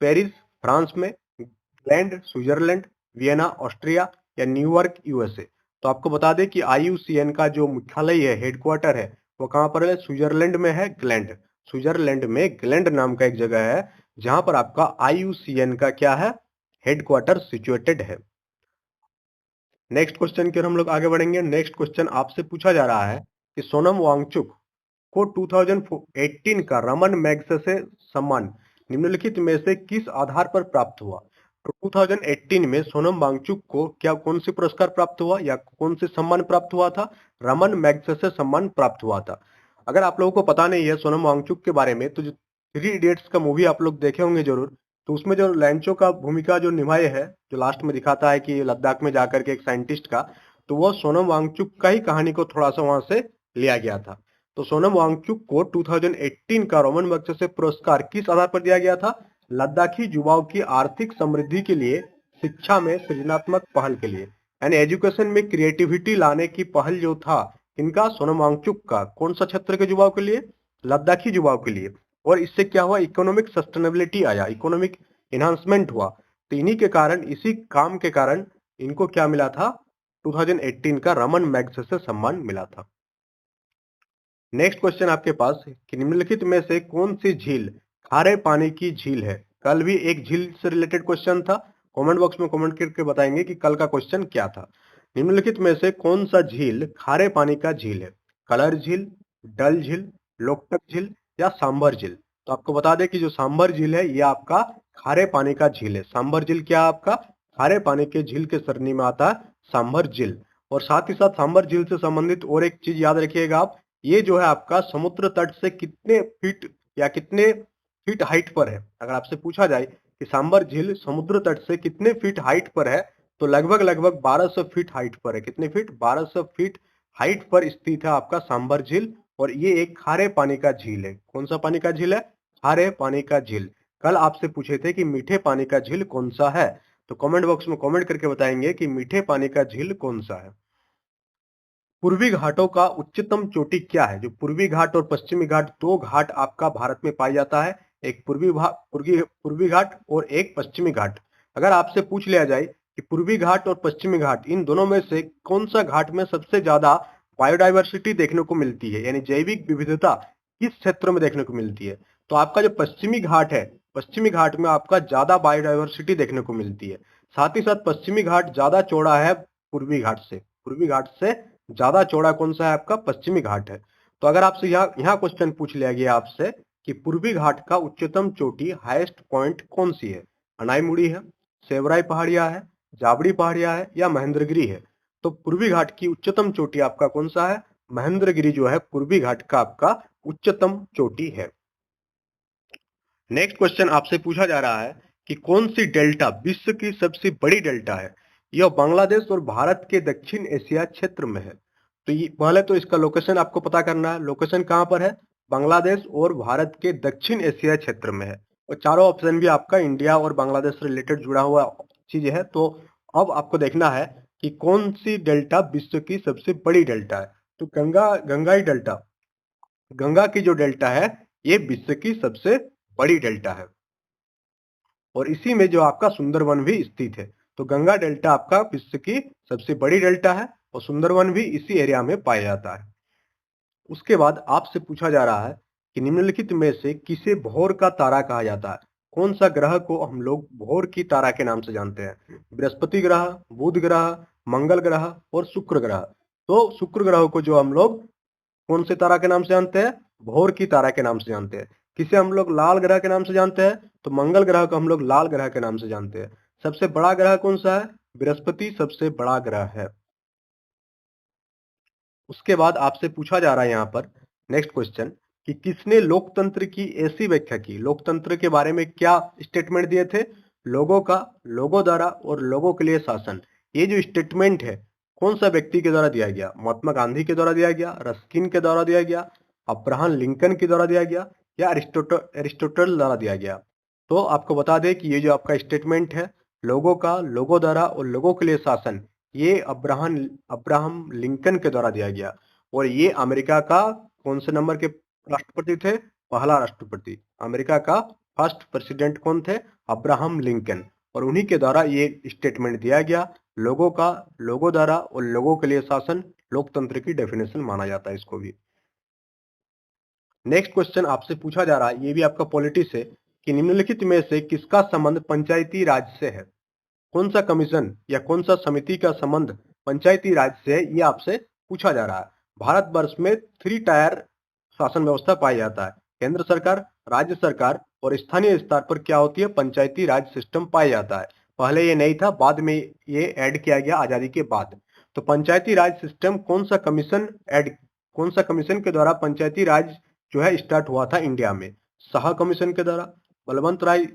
पेरिस फ्रांस में, ग्लैंड स्विट्जरलैंड, वियना ऑस्ट्रिया, या न्यूयॉर्क USA? तो आपको बता दें कि IUCN का जो मुख्यालय है, हेडक्वार्टर है, वो कहाँ पर है? स्विट्जरलैंड में है, ग्लैंड। स्विट्जरलैंड में ग्लैंड नाम का एक जगह है जहां पर आपका IUCN का क्या है? हेडक्वार्टर सिचुएटेड है। नेक्स्ट क्वेश्चन की ओर हम लोग आगे बढ़ेंगे। नेक्स्ट क्वेश्चन आपसे पूछा जा रहा है कि सोनम वांगचुक को 2018 का रमन मैग्सेसे सम्मान निम्नलिखित में से किस आधार पर प्राप्त हुआ? तो 2018 में सोनम वांगचुक को क्या, कौन से पुरस्कार प्राप्त हुआ या कौन से सम्मान प्राप्त हुआ था? रमन मैग्सेसे सम्मान प्राप्त हुआ था। अगर आप लोगों को पता नहीं है सोनम वांगचुक के बारे में, तो जो 3 इडियट्स का मूवी आप लोग देखे होंगे जरूर, तो उसमें जो लैंचो का भूमिका जो निभाए है, जो लास्ट में दिखाता है कि लद्दाख में जाकर के एक साइंटिस्ट का, तो वो सोनम वांगचुक का ही कहानी को थोड़ा सा वहां से लिया गया था। तो सोनम वांगचुक को 2018 का रमन मैग्सेसे पुरस्कार किस आधार पर दिया गया था? लद्दाखी युवाओं की आर्थिक समृद्धि के लिए, शिक्षा में सृजनात्मक पहल के लिए, यानी एजुकेशन में क्रिएटिविटी लाने की पहल जो था, इनका, सोनम वांगचुक का, कौन सा क्षेत्र के युवाओं के लिए? लद्दाखी युवाओं के लिए। और इससे क्या हुआ? इकोनॉमिक सस्टेनेबिलिटी आया, इकोनॉमिक इन्हांसमेंट हुआ। तो इन्हीं के कारण, इसी काम के कारण इनको क्या मिला था? 2018 का रमन मैग्सेसे सम्मान मिला था। नेक्स्ट क्वेश्चन आपके पास कि निम्नलिखित में से कौन सी झील खारे पानी की झील है? कल भी एक झील से रिलेटेड क्वेश्चन था। कमेंट बॉक्स में कमेंट करके बताएंगे कि कल का क्वेश्चन क्या था। निम्नलिखित में से कौन सा झील खारे पानी का झील है? कलर झील, डल झील, लोकटक झील, या सांबर झील? तो आपको बता दें कि जो सांबर झील है ये आपका खारे पानी का झील है। सांबर झील क्या आपका? खारे पानी के झील के सरनी में आता है सांबर झील। और साथ ही साथ सांबर झील से संबंधित और एक चीज याद रखिएगा आप, ये जो है आपका समुद्र तट से कितने फीट या कितने फीट हाइट पर है? अगर आपसे पूछा जाए कि सांबर झील समुद्र तट से कितने फीट हाइट पर है, तो लगभग 1200 फीट हाइट पर है। कितने फीट? 1200 फीट हाइट पर स्थित है आपका सांबर झील। और ये एक खारे पानी का झील है। कौन सा पानी का झील है? खारे पानी का झील। कल आपसे पूछे थे कि मीठे पानी का झील कौन सा है, तो कमेंट बॉक्स में कमेंट करके बताएंगे कि मीठे पानी का झील कौन सा है। पूर्वी घाटों का उच्चतम चोटी क्या है? जो पूर्वी घाट और पश्चिमी घाट, दो घाट आपका भारत में पाया जाता है, एक पूर्वी घाट और एक पश्चिमी घाट। अगर आपसे पूछ लिया जाए कि पूर्वी घाट और पश्चिमी घाट, इन दोनों में से कौन सा घाट में सबसे ज्यादा बायोडाइवर्सिटी देखने को मिलती है, यानी जैविक विविधता किस क्षेत्र में देखने को मिलती है, तो आपका जो पश्चिमी घाट है, पश्चिमी घाट में आपका ज्यादा बायोडाइवर्सिटी देखने को मिलती है। साथ ही साथ पश्चिमी घाट ज्यादा चौड़ा है पूर्वी घाट से। पूर्वी घाट से ज्यादा चौड़ा कौन सा है? आपका पश्चिमी घाट है। तो अगर आपसे यहाँ क्वेश्चन पूछ लिया गया आपसे कि पूर्वी घाट का उच्चतम चोटी हाईएस्ट पॉइंट कौन सी है? अनाईमुड़ी है, सेवराई पहाड़िया है, जाबड़ी पहाड़िया है या महेंद्रगिरी है? तो पूर्वी घाट की उच्चतम चोटी आपका कौन सा है? महेंद्रगिरी जो है पूर्वी घाट का आपका उच्चतम चोटी है। नेक्स्ट क्वेश्चन आपसे पूछा जा रहा है कि कौन सी डेल्टा विश्व की सबसे बड़ी डेल्टा है? यह बांग्लादेश और भारत के दक्षिण एशिया क्षेत्र में है। तो ये पहले तो इसका लोकेशन आपको पता करना है। लोकेशन कहां पर है? बांग्लादेश और भारत के दक्षिण एशिया क्षेत्र में है। और चारों ऑप्शन भी आपका इंडिया और बांग्लादेश से रिलेटेड जुड़ा हुआ चीज है। तो अब आपको देखना है कि कौन सी डेल्टा विश्व की सबसे बड़ी डेल्टा है। तो गंगाई डेल्टा, गंगा की जो डेल्टा है ये विश्व की सबसे बड़ी डेल्टा है और इसी में जो आपका सुंदरवन भी स्थित है। तो गंगा डेल्टा आपका विश्व की सबसे बड़ी डेल्टा है और सुंदरवन भी इसी एरिया में पाया जाता है। उसके बाद आपसे पूछा जा रहा है कि निम्नलिखित में से किसे भोर का तारा कहा जाता है? कौन सा ग्रह को हम लोग भोर की तारा के नाम से जानते हैं? बृहस्पति ग्रह, बुध ग्रह, मंगल ग्रह और शुक्र ग्रह। तो शुक्र ग्रह को जो हम लोग कौन से तारा के नाम से जानते हैं? भोर की तारा के नाम से जानते हैं। किसे हम लोग लाल ग्रह के नाम से जानते हैं? तो मंगल ग्रह को हम लोग लाल ग्रह के नाम से जानते हैं। सबसे बड़ा ग्रह कौन सा है? बृहस्पति सबसे बड़ा ग्रह है। उसके बाद आपसे पूछा जा रहा है यहाँ पर नेक्स्ट क्वेश्चन कि किसने लोकतंत्र की ऐसी व्याख्या की? लोकतंत्र के बारे में क्या स्टेटमेंट दिए थे? लोगों का, लोगों द्वारा और लोगों के लिए शासन। ये जो स्टेटमेंट है कौन सा व्यक्ति के द्वारा दिया गया? महात्मा गांधी के द्वारा दिया गया, रस्किन के द्वारा दिया गया, अब्राहम लिंकन के द्वारा दिया गया या एरिस्टोटल द्वारा दिया गया? तो आपको बता दें कि ये जो आपका स्टेटमेंट है लोगों का, लोगों द्वारा और लोगों के लिए शासन, ये अब्राहम लिंकन के द्वारा दिया गया। और ये अमेरिका का कौन से नंबर के राष्ट्रपति थे? पहला राष्ट्रपति। अमेरिका का फर्स्ट प्रेसिडेंट कौन थे? Abraham Lincoln. और उन्हीं के द्वारा ये स्टेटमेंट दिया गया। लोगों का, लोगों द्वारा और लोगों के लिए शासन लोकतंत्र की डेफिनेशन माना जाता है इसको भी। नेक्स्ट क्वेश्चन आपसे पूछा जा रहा है, ये भी आपका पॉलिटी से, कि निम्नलिखित में से किसका संबंध पंचायती राज से है? कौन सा कमीशन या कौन सा समिति का संबंध पंचायती राज से है? ये आपसे पूछा जा रहा है। भारतवर्ष में 3 टायर शासन व्यवस्था पाया जाता है। केंद्र सरकार, राज्य सरकार और स्थानीय स्तर पर क्या होती है? पंचायती राज सिस्टम पाया जाता है। पहले ये नहीं था, बाद में ये ऐड किया गया आजादी के बाद। तो पंचायती राज सिस्टम कौन सा कमीशन के द्वारा पंचायती राज जो है स्टार्ट हुआ था इंडिया में? शाह कमीशन के द्वारा, बलवंत राय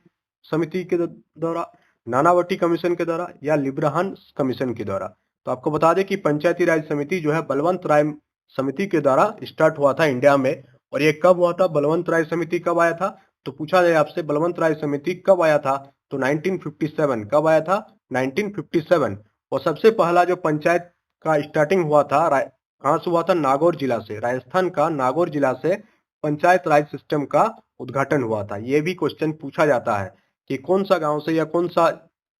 समिति के द्वारा, नानावटी कमीशन के द्वारा या लिब्राहन कमीशन के द्वारा? तो आपको बता दें कि पंचायती राज समिति जो है बलवंत राय समिति के द्वारा स्टार्ट हुआ था इंडिया में। और ये कब हुआ था? बलवंत राय समिति कब आया था? तो पूछा जाए आपसे बलवंत राय समिति कब आया था? तो 1957। कब आया था? 1957। और सबसे पहला जो पंचायत का स्टार्टिंग हुआ था कहाँ से हुआ था? नागौर जिला से। राजस्थान का नागौर जिला से पंचायत राज सिस्टम का उद्घाटन हुआ था। ये भी क्वेश्चन पूछा जाता है कि कौन सा गांव से या कौन सा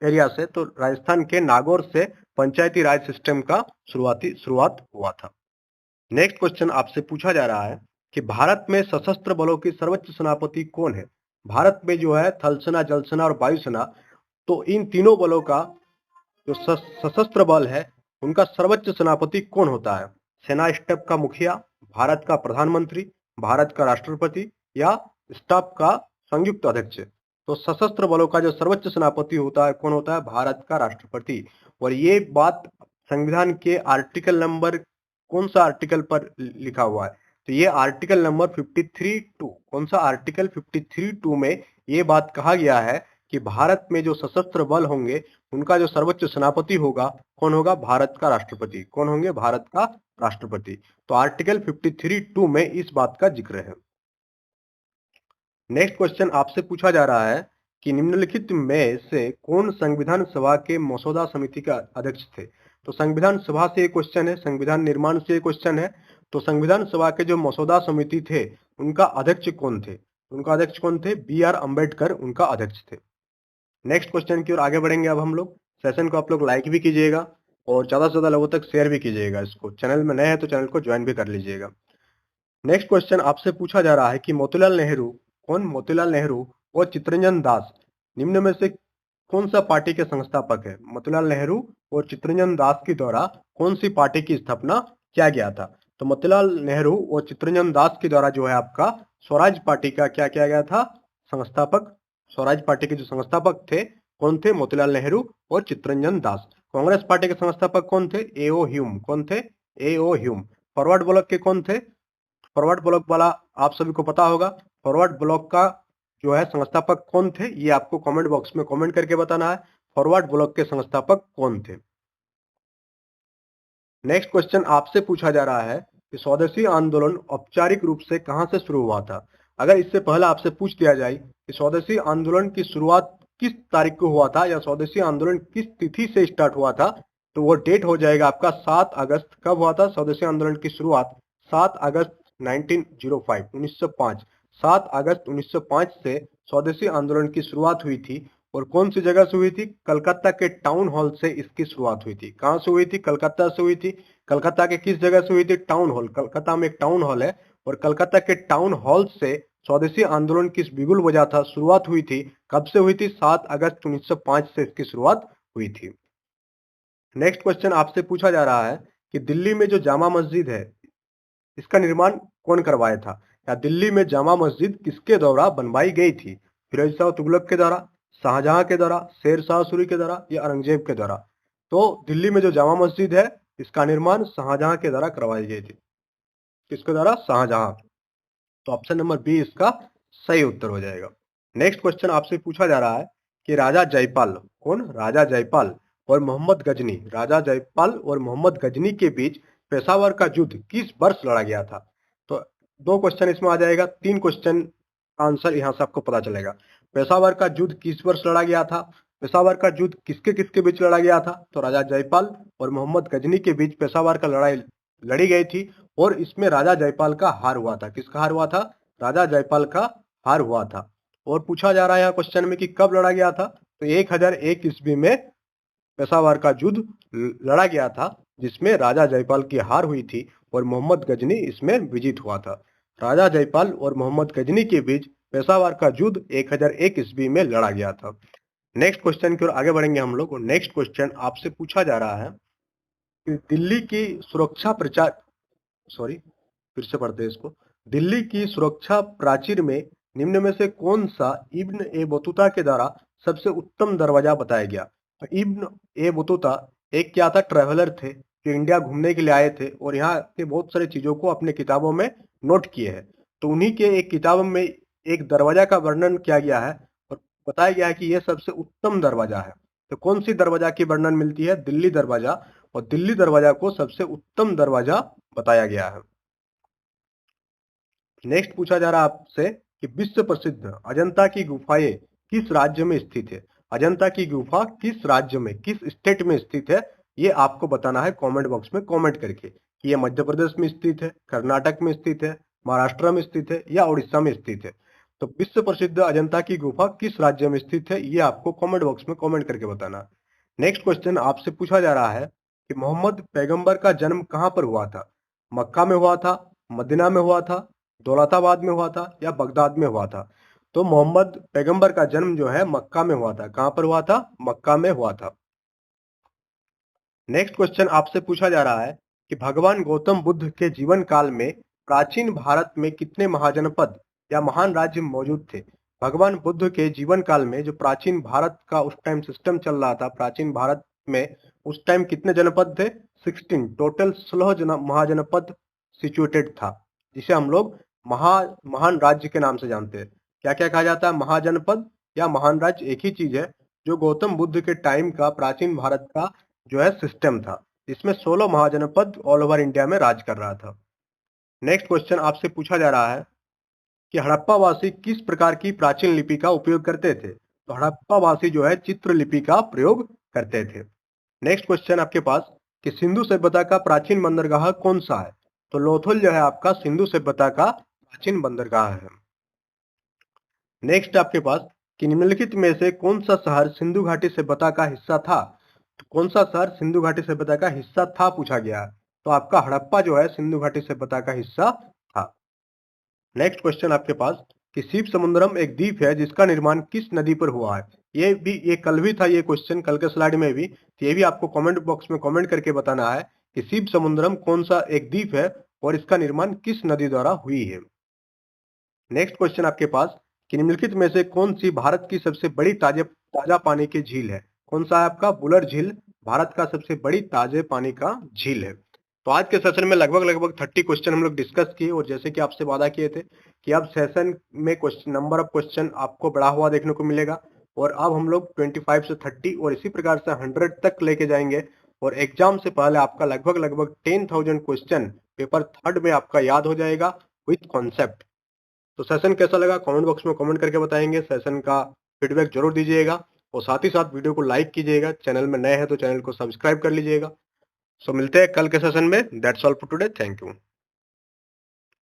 एरिया से? तो राजस्थान के नागौर से पंचायती राज सिस्टम का शुरुआत हुआ था। नेक्स्ट क्वेश्चन आपसे पूछा जा रहा है कि भारत में सशस्त्र बलों की सर्वोच्च सेनापति कौन है? भारत में जो है थल सेना, जल सेना और वायु सेना, तो इन तीनों बलों का जो सशस्त्र बल है उनका सर्वोच्च सेनापति कौन होता है? सेना स्टाफ का मुखिया, भारत का प्रधानमंत्री, भारत का राष्ट्रपति या स्टाफ का संयुक्त अध्यक्ष? तो सशस्त्र बलों का जो सर्वोच्च सेनापति होता है कौन होता है? भारत का राष्ट्रपति। और ये बात संविधान के आर्टिकल नंबर कौन सा आर्टिकल पर लिखा हुआ है? तो ये आर्टिकल नंबर 53(2). कौन सा आर्टिकल? 53(2) में ये बात कहा गया है कि भारत में जो सशस्त्र बल होंगे उनका जो सर्वोच्च सेनापति होगा कौन होगा? भारत का राष्ट्रपति। कौन होंगे? भारत का राष्ट्रपति। तो आर्टिकल 53(2) में इस बात का जिक्र है। नेक्स्ट क्वेश्चन आपसे पूछा जा रहा है कि निम्नलिखित में से कौन संविधान सभा के मसौदा समिति का अध्यक्ष थे? तो संविधान सभा से क्वेश्चन है, संविधान निर्माण से क्वेश्चन है। तो संविधान सभा के जो मसौदा समिति थे उनका अध्यक्ष कौन थे? उनका अध्यक्ष कौन थे? B.R. अम्बेडकर उनका अध्यक्ष थे। नेक्स्ट क्वेश्चन की ओर आगे बढ़ेंगे अब हम लोग। सेशन को आप लोग लाइक भी कीजिएगा और ज्यादा से ज्यादा लोगों तक शेयर भी कीजिएगा इसको। चैनल में नए हैं तो चैनल को ज्वाइन भी कर लीजिएगा। नेक्स्ट क्वेश्चन आपसे पूछा जा रहा है कि मोतीलाल नेहरू, कौन? मोतीलाल नेहरू और चित्तरंजन दास निम्न में से कौन सा पार्टी के संस्थापक है? मोतीलाल नेहरू और चित्तरंजन दास के द्वारा कौन सी पार्टी की स्थापना किया गया था? तो मोतीलाल नेहरू और चित्तरंजन दास के द्वारा जो है आपका स्वराज पार्टी का क्या किया गया था? संस्थापक। स्वराज पार्टी के जो संस्थापक थे कौन थे? मोतीलाल नेहरू और चित्तरंजन दास। कांग्रेस पार्टी के संस्थापक कौन थे? एओ ह्यूम। कौन थे? एओ ह्यूम। फॉरवर्ड ब्लॉक के कौन थे? फॉरवर्ड ब्लॉक वाला आप सभी को पता होगा। फॉरवर्ड ब्लॉक का जो है संस्थापक कौन थे, ये आपको कमेंट बॉक्स में कमेंट करके बताना है। फॉरवर्ड ब्लॉक के संस्थापक कौन थे? नेक्स्ट क्वेश्चन आपसे पूछा जा रहा है कि स्वदेशी आंदोलन औपचारिक रूप से कहां से शुरू हुआ था? अगर इससे पहले आपसे पूछ दिया जाए कि स्वदेशी आंदोलन की शुरुआत किस तारीख को हुआ था या स्वदेशी आंदोलन किस तिथि से स्टार्ट हुआ था, तो वो डेट हो जाएगा आपका 7 अगस्त। कब हुआ था स्वदेशी आंदोलन की शुरुआत? 7 अगस्त 1905 1905। 7 अगस्त 1905 से स्वदेशी आंदोलन की शुरुआत हुई थी। और कौन सी जगह से हुई थी? कलकत्ता के टाउन हॉल से इसकी शुरुआत हुई थी। कहां से हुई थी? कलकत्ता से हुई थी। कलकत्ता के किस जगह से हुई थी? Town hall. कलकत्ता में एक टाउन हॉल है और कलकत्ता के टाउन हॉल से स्वदेशी आंदोलन की बिगुल बजा था, शुरुआत हुई थी। कब से हुई थी? 7 अगस्त 1905 से इसकी शुरुआत हुई थी। नेक्स्ट क्वेश्चन आपसे पूछा जा रहा है कि दिल्ली में जो जामा मस्जिद है इसका निर्माण कौन करवाया था? या दिल्ली में जामा मस्जिद किसके द्वारा बनवाई गई थी? फिरोज शाह तुगलक के द्वारा, शाहजहां के द्वारा, शेर शाह सूरी के द्वारा या औरंगजेब के द्वारा? तो दिल्ली में जो जामा मस्जिद है इसका निर्माण शाहजहां के द्वारा करवाई गई थी। किसके द्वारा? शाहजहां। तो ऑप्शन नंबर बी इसका सही उत्तर हो जाएगा। नेक्स्ट क्वेश्चन आपसे पूछा जा रहा है कि राजा जयपाल, कौन? राजा जयपाल और मोहम्मद गजनी, राजा जयपाल और मोहम्मद गजनी के बीच पेशावर का युद्ध किस वर्ष लड़ा गया था? तो दो क्वेश्चन इसमें आ जाएगा, तीन क्वेश्चन का आंसर यहाँ से आपको पता चलेगा। पेशावर का युद्ध किस वर्ष लड़ा गया था? पेशावर का युद्ध किसके किसके बीच लड़ा गया था? तो राजा जयपाल और मोहम्मद गजनी के बीच पेशावर का लड़ाई लड़ी गई थी और इसमें राजा जयपाल का हार हुआ था। किसका हार हुआ था? राजा जयपाल का हार हुआ था। और पूछा जा रहा है यहाँ क्वेश्चन में कि कब लड़ा गया था? तो 1001 ईस्वी में पेशावर का युद्ध लड़ा गया था जिसमें राजा जयपाल की हार हुई थी और मोहम्मद गजनी इसमें विजित हुआ था। राजा जयपाल और मोहम्मद गजनी के बीच पेशावर का युद्ध 1001 ईस्वी में लड़ा गया था। नेक्स्ट क्वेश्चन की ओर आगे बढ़ेंगे हम लोग। और नेक्स्ट क्वेश्चन आपसे पूछा जा रहा है कि दिल्ली की सुरक्षा प्रचार सॉरी फिर से पढ़ते हैं इसको। दिल्ली की सुरक्षा प्राचीर में निम्न में से कौन सा इब्न ए बतूता के द्वारा सबसे उत्तम दरवाजा बताया गया? तो इब्न ए बतूता एक क्या था? ट्रेवलर थे जो इंडिया घूमने के लिए आए थे और यहाँ के बहुत सारी चीजों को अपने किताबों में नोट किए हैं। तो उन्हीं के एक किताब में एक दरवाजा का वर्णन किया गया है और बताया गया है कि यह सबसे उत्तम दरवाजा है। तो कौन सी दरवाजा की वर्णन मिलती है? दिल्ली दरवाजा। और दिल्ली दरवाजा को सबसे उत्तम दरवाजा बताया गया है। नेक्स्ट पूछा जा रहा है आपसे कि विश्व प्रसिद्ध अजंता की गुफाएं किस राज्य में स्थित है? अजंता की गुफा किस राज्य में, किस स्टेट में स्थित है, ये आपको बताना है कमेंट बॉक्स में कमेंट करके कि ये मध्य प्रदेश में स्थित है, कर्नाटक में स्थित है, महाराष्ट्र में स्थित है या उड़ीसा में स्थित है। तो विश्व प्रसिद्ध अजंता की गुफा किस राज्य में स्थित है ये आपको कमेंट बॉक्स में कमेंट करके बताना है। नेक्स्ट क्वेश्चन आपसे पूछा जा रहा है कि मोहम्मद पैगंबर का जन्म कहां पर हुआ था? मक्का में हुआ था, मदीना में हुआ था, दौलताबाद में हुआ था या बगदाद में हुआ था? तो मोहम्मद पैगंबर का जन्म जो है मक्का में हुआ था। कहां पर हुआ था? मक्का में हुआ था। नेक्स्ट क्वेश्चन आपसे पूछा जा रहा है कि भगवान गौतम बुद्ध के जीवन काल में प्राचीन भारत में कितने महाजनपद या महान राज्य मौजूद थे? भगवान बुद्ध के जीवन काल में जो प्राचीन भारत का उस टाइम सिस्टम चल रहा था, प्राचीन भारत में उस टाइम कितने जनपद थे? 16 टोटल 16 महाजनपद सिचुएटेड था, जिसे हम लोग महान राज्य के नाम से जानते हैं। क्या क्या कहा जाता है? महाजनपद या महान राज्य एक ही चीज है। जो गौतम बुद्ध के टाइम का प्राचीन भारत का जो है सिस्टम था, इसमें 16 महाजनपद ऑल ओवर इंडिया में राज कर रहा था। नेक्स्ट क्वेश्चन आपसे पूछा जा रहा है कि हड़प्पा वासी किस प्रकार की प्राचीन लिपि का उपयोग करते थे? तो हड़प्पा वासी जो है चित्र लिपि का प्रयोग करते थे। नेक्स्ट क्वेश्चन आपके पास कि सिंधु सभ्यता का प्राचीन बंदरगाह कौन सा है? तो लोथल जो है आपका सिंधु सभ्यता का प्राचीन बंदरगाह है। नेक्स्ट आपके पास कि निम्नलिखित में से कौन सा शहर सिंधु घाटी सभ्यता का हिस्सा था? तो कौन सा शहर सिंधु घाटी सभ्यता का हिस्सा था पूछा गया है। तो आपका हड़प्पा जो है सिंधु घाटी सभ्यता का हिस्सा था। नेक्स्ट क्वेश्चन आपके पास कि शिव समुद्रम एक द्वीप है जिसका निर्माण किस नदी पर हुआ है? ये कल भी था, ये क्वेश्चन कल के स्लाइड में भी। तो ये भी आपको कमेंट बॉक्स में कमेंट करके बताना है कि शिव समुद्रम कौन सा एक द्वीप है और इसका निर्माण किस नदी द्वारा हुई है। नेक्स्ट क्वेश्चन आपके पास कि निम्नलिखित में से कौन सी भारत की सबसे बड़ी ताजा पानी की झील है? कौन सा है आपका? बुलर झील भारत का सबसे बड़ी ताजे पानी का झील है। तो आज के सेशन में लगभग 30 क्वेश्चन हम लोग डिस्कस किए और जैसे कि आपसे वादा किए थे कि अब सेशन में क्वेश्चन नंबर ऑफ क्वेश्चन आपको बढ़ा हुआ देखने को मिलेगा और अब हम लोग 25 से 30 और इसी प्रकार से 100 तक लेके जाएंगे और एग्जाम से पहले आपका लगभग 10,000 क्वेश्चन पेपर थर्ड में आपका याद हो जाएगा विथ कॉन्सेप्ट। तो सेशन कैसा लगा कमेंट बॉक्स में कमेंट करके बताएंगे, सेशन का फीडबैक जरूर दीजिएगा और साथ ही साथ वीडियो को लाइक कीजिएगा, चैनल में नए हैं तो चैनल को सब्सक्राइब कर लीजिएगा। सो मिलते हैं कल के सेशन में। That's all for today, thank you.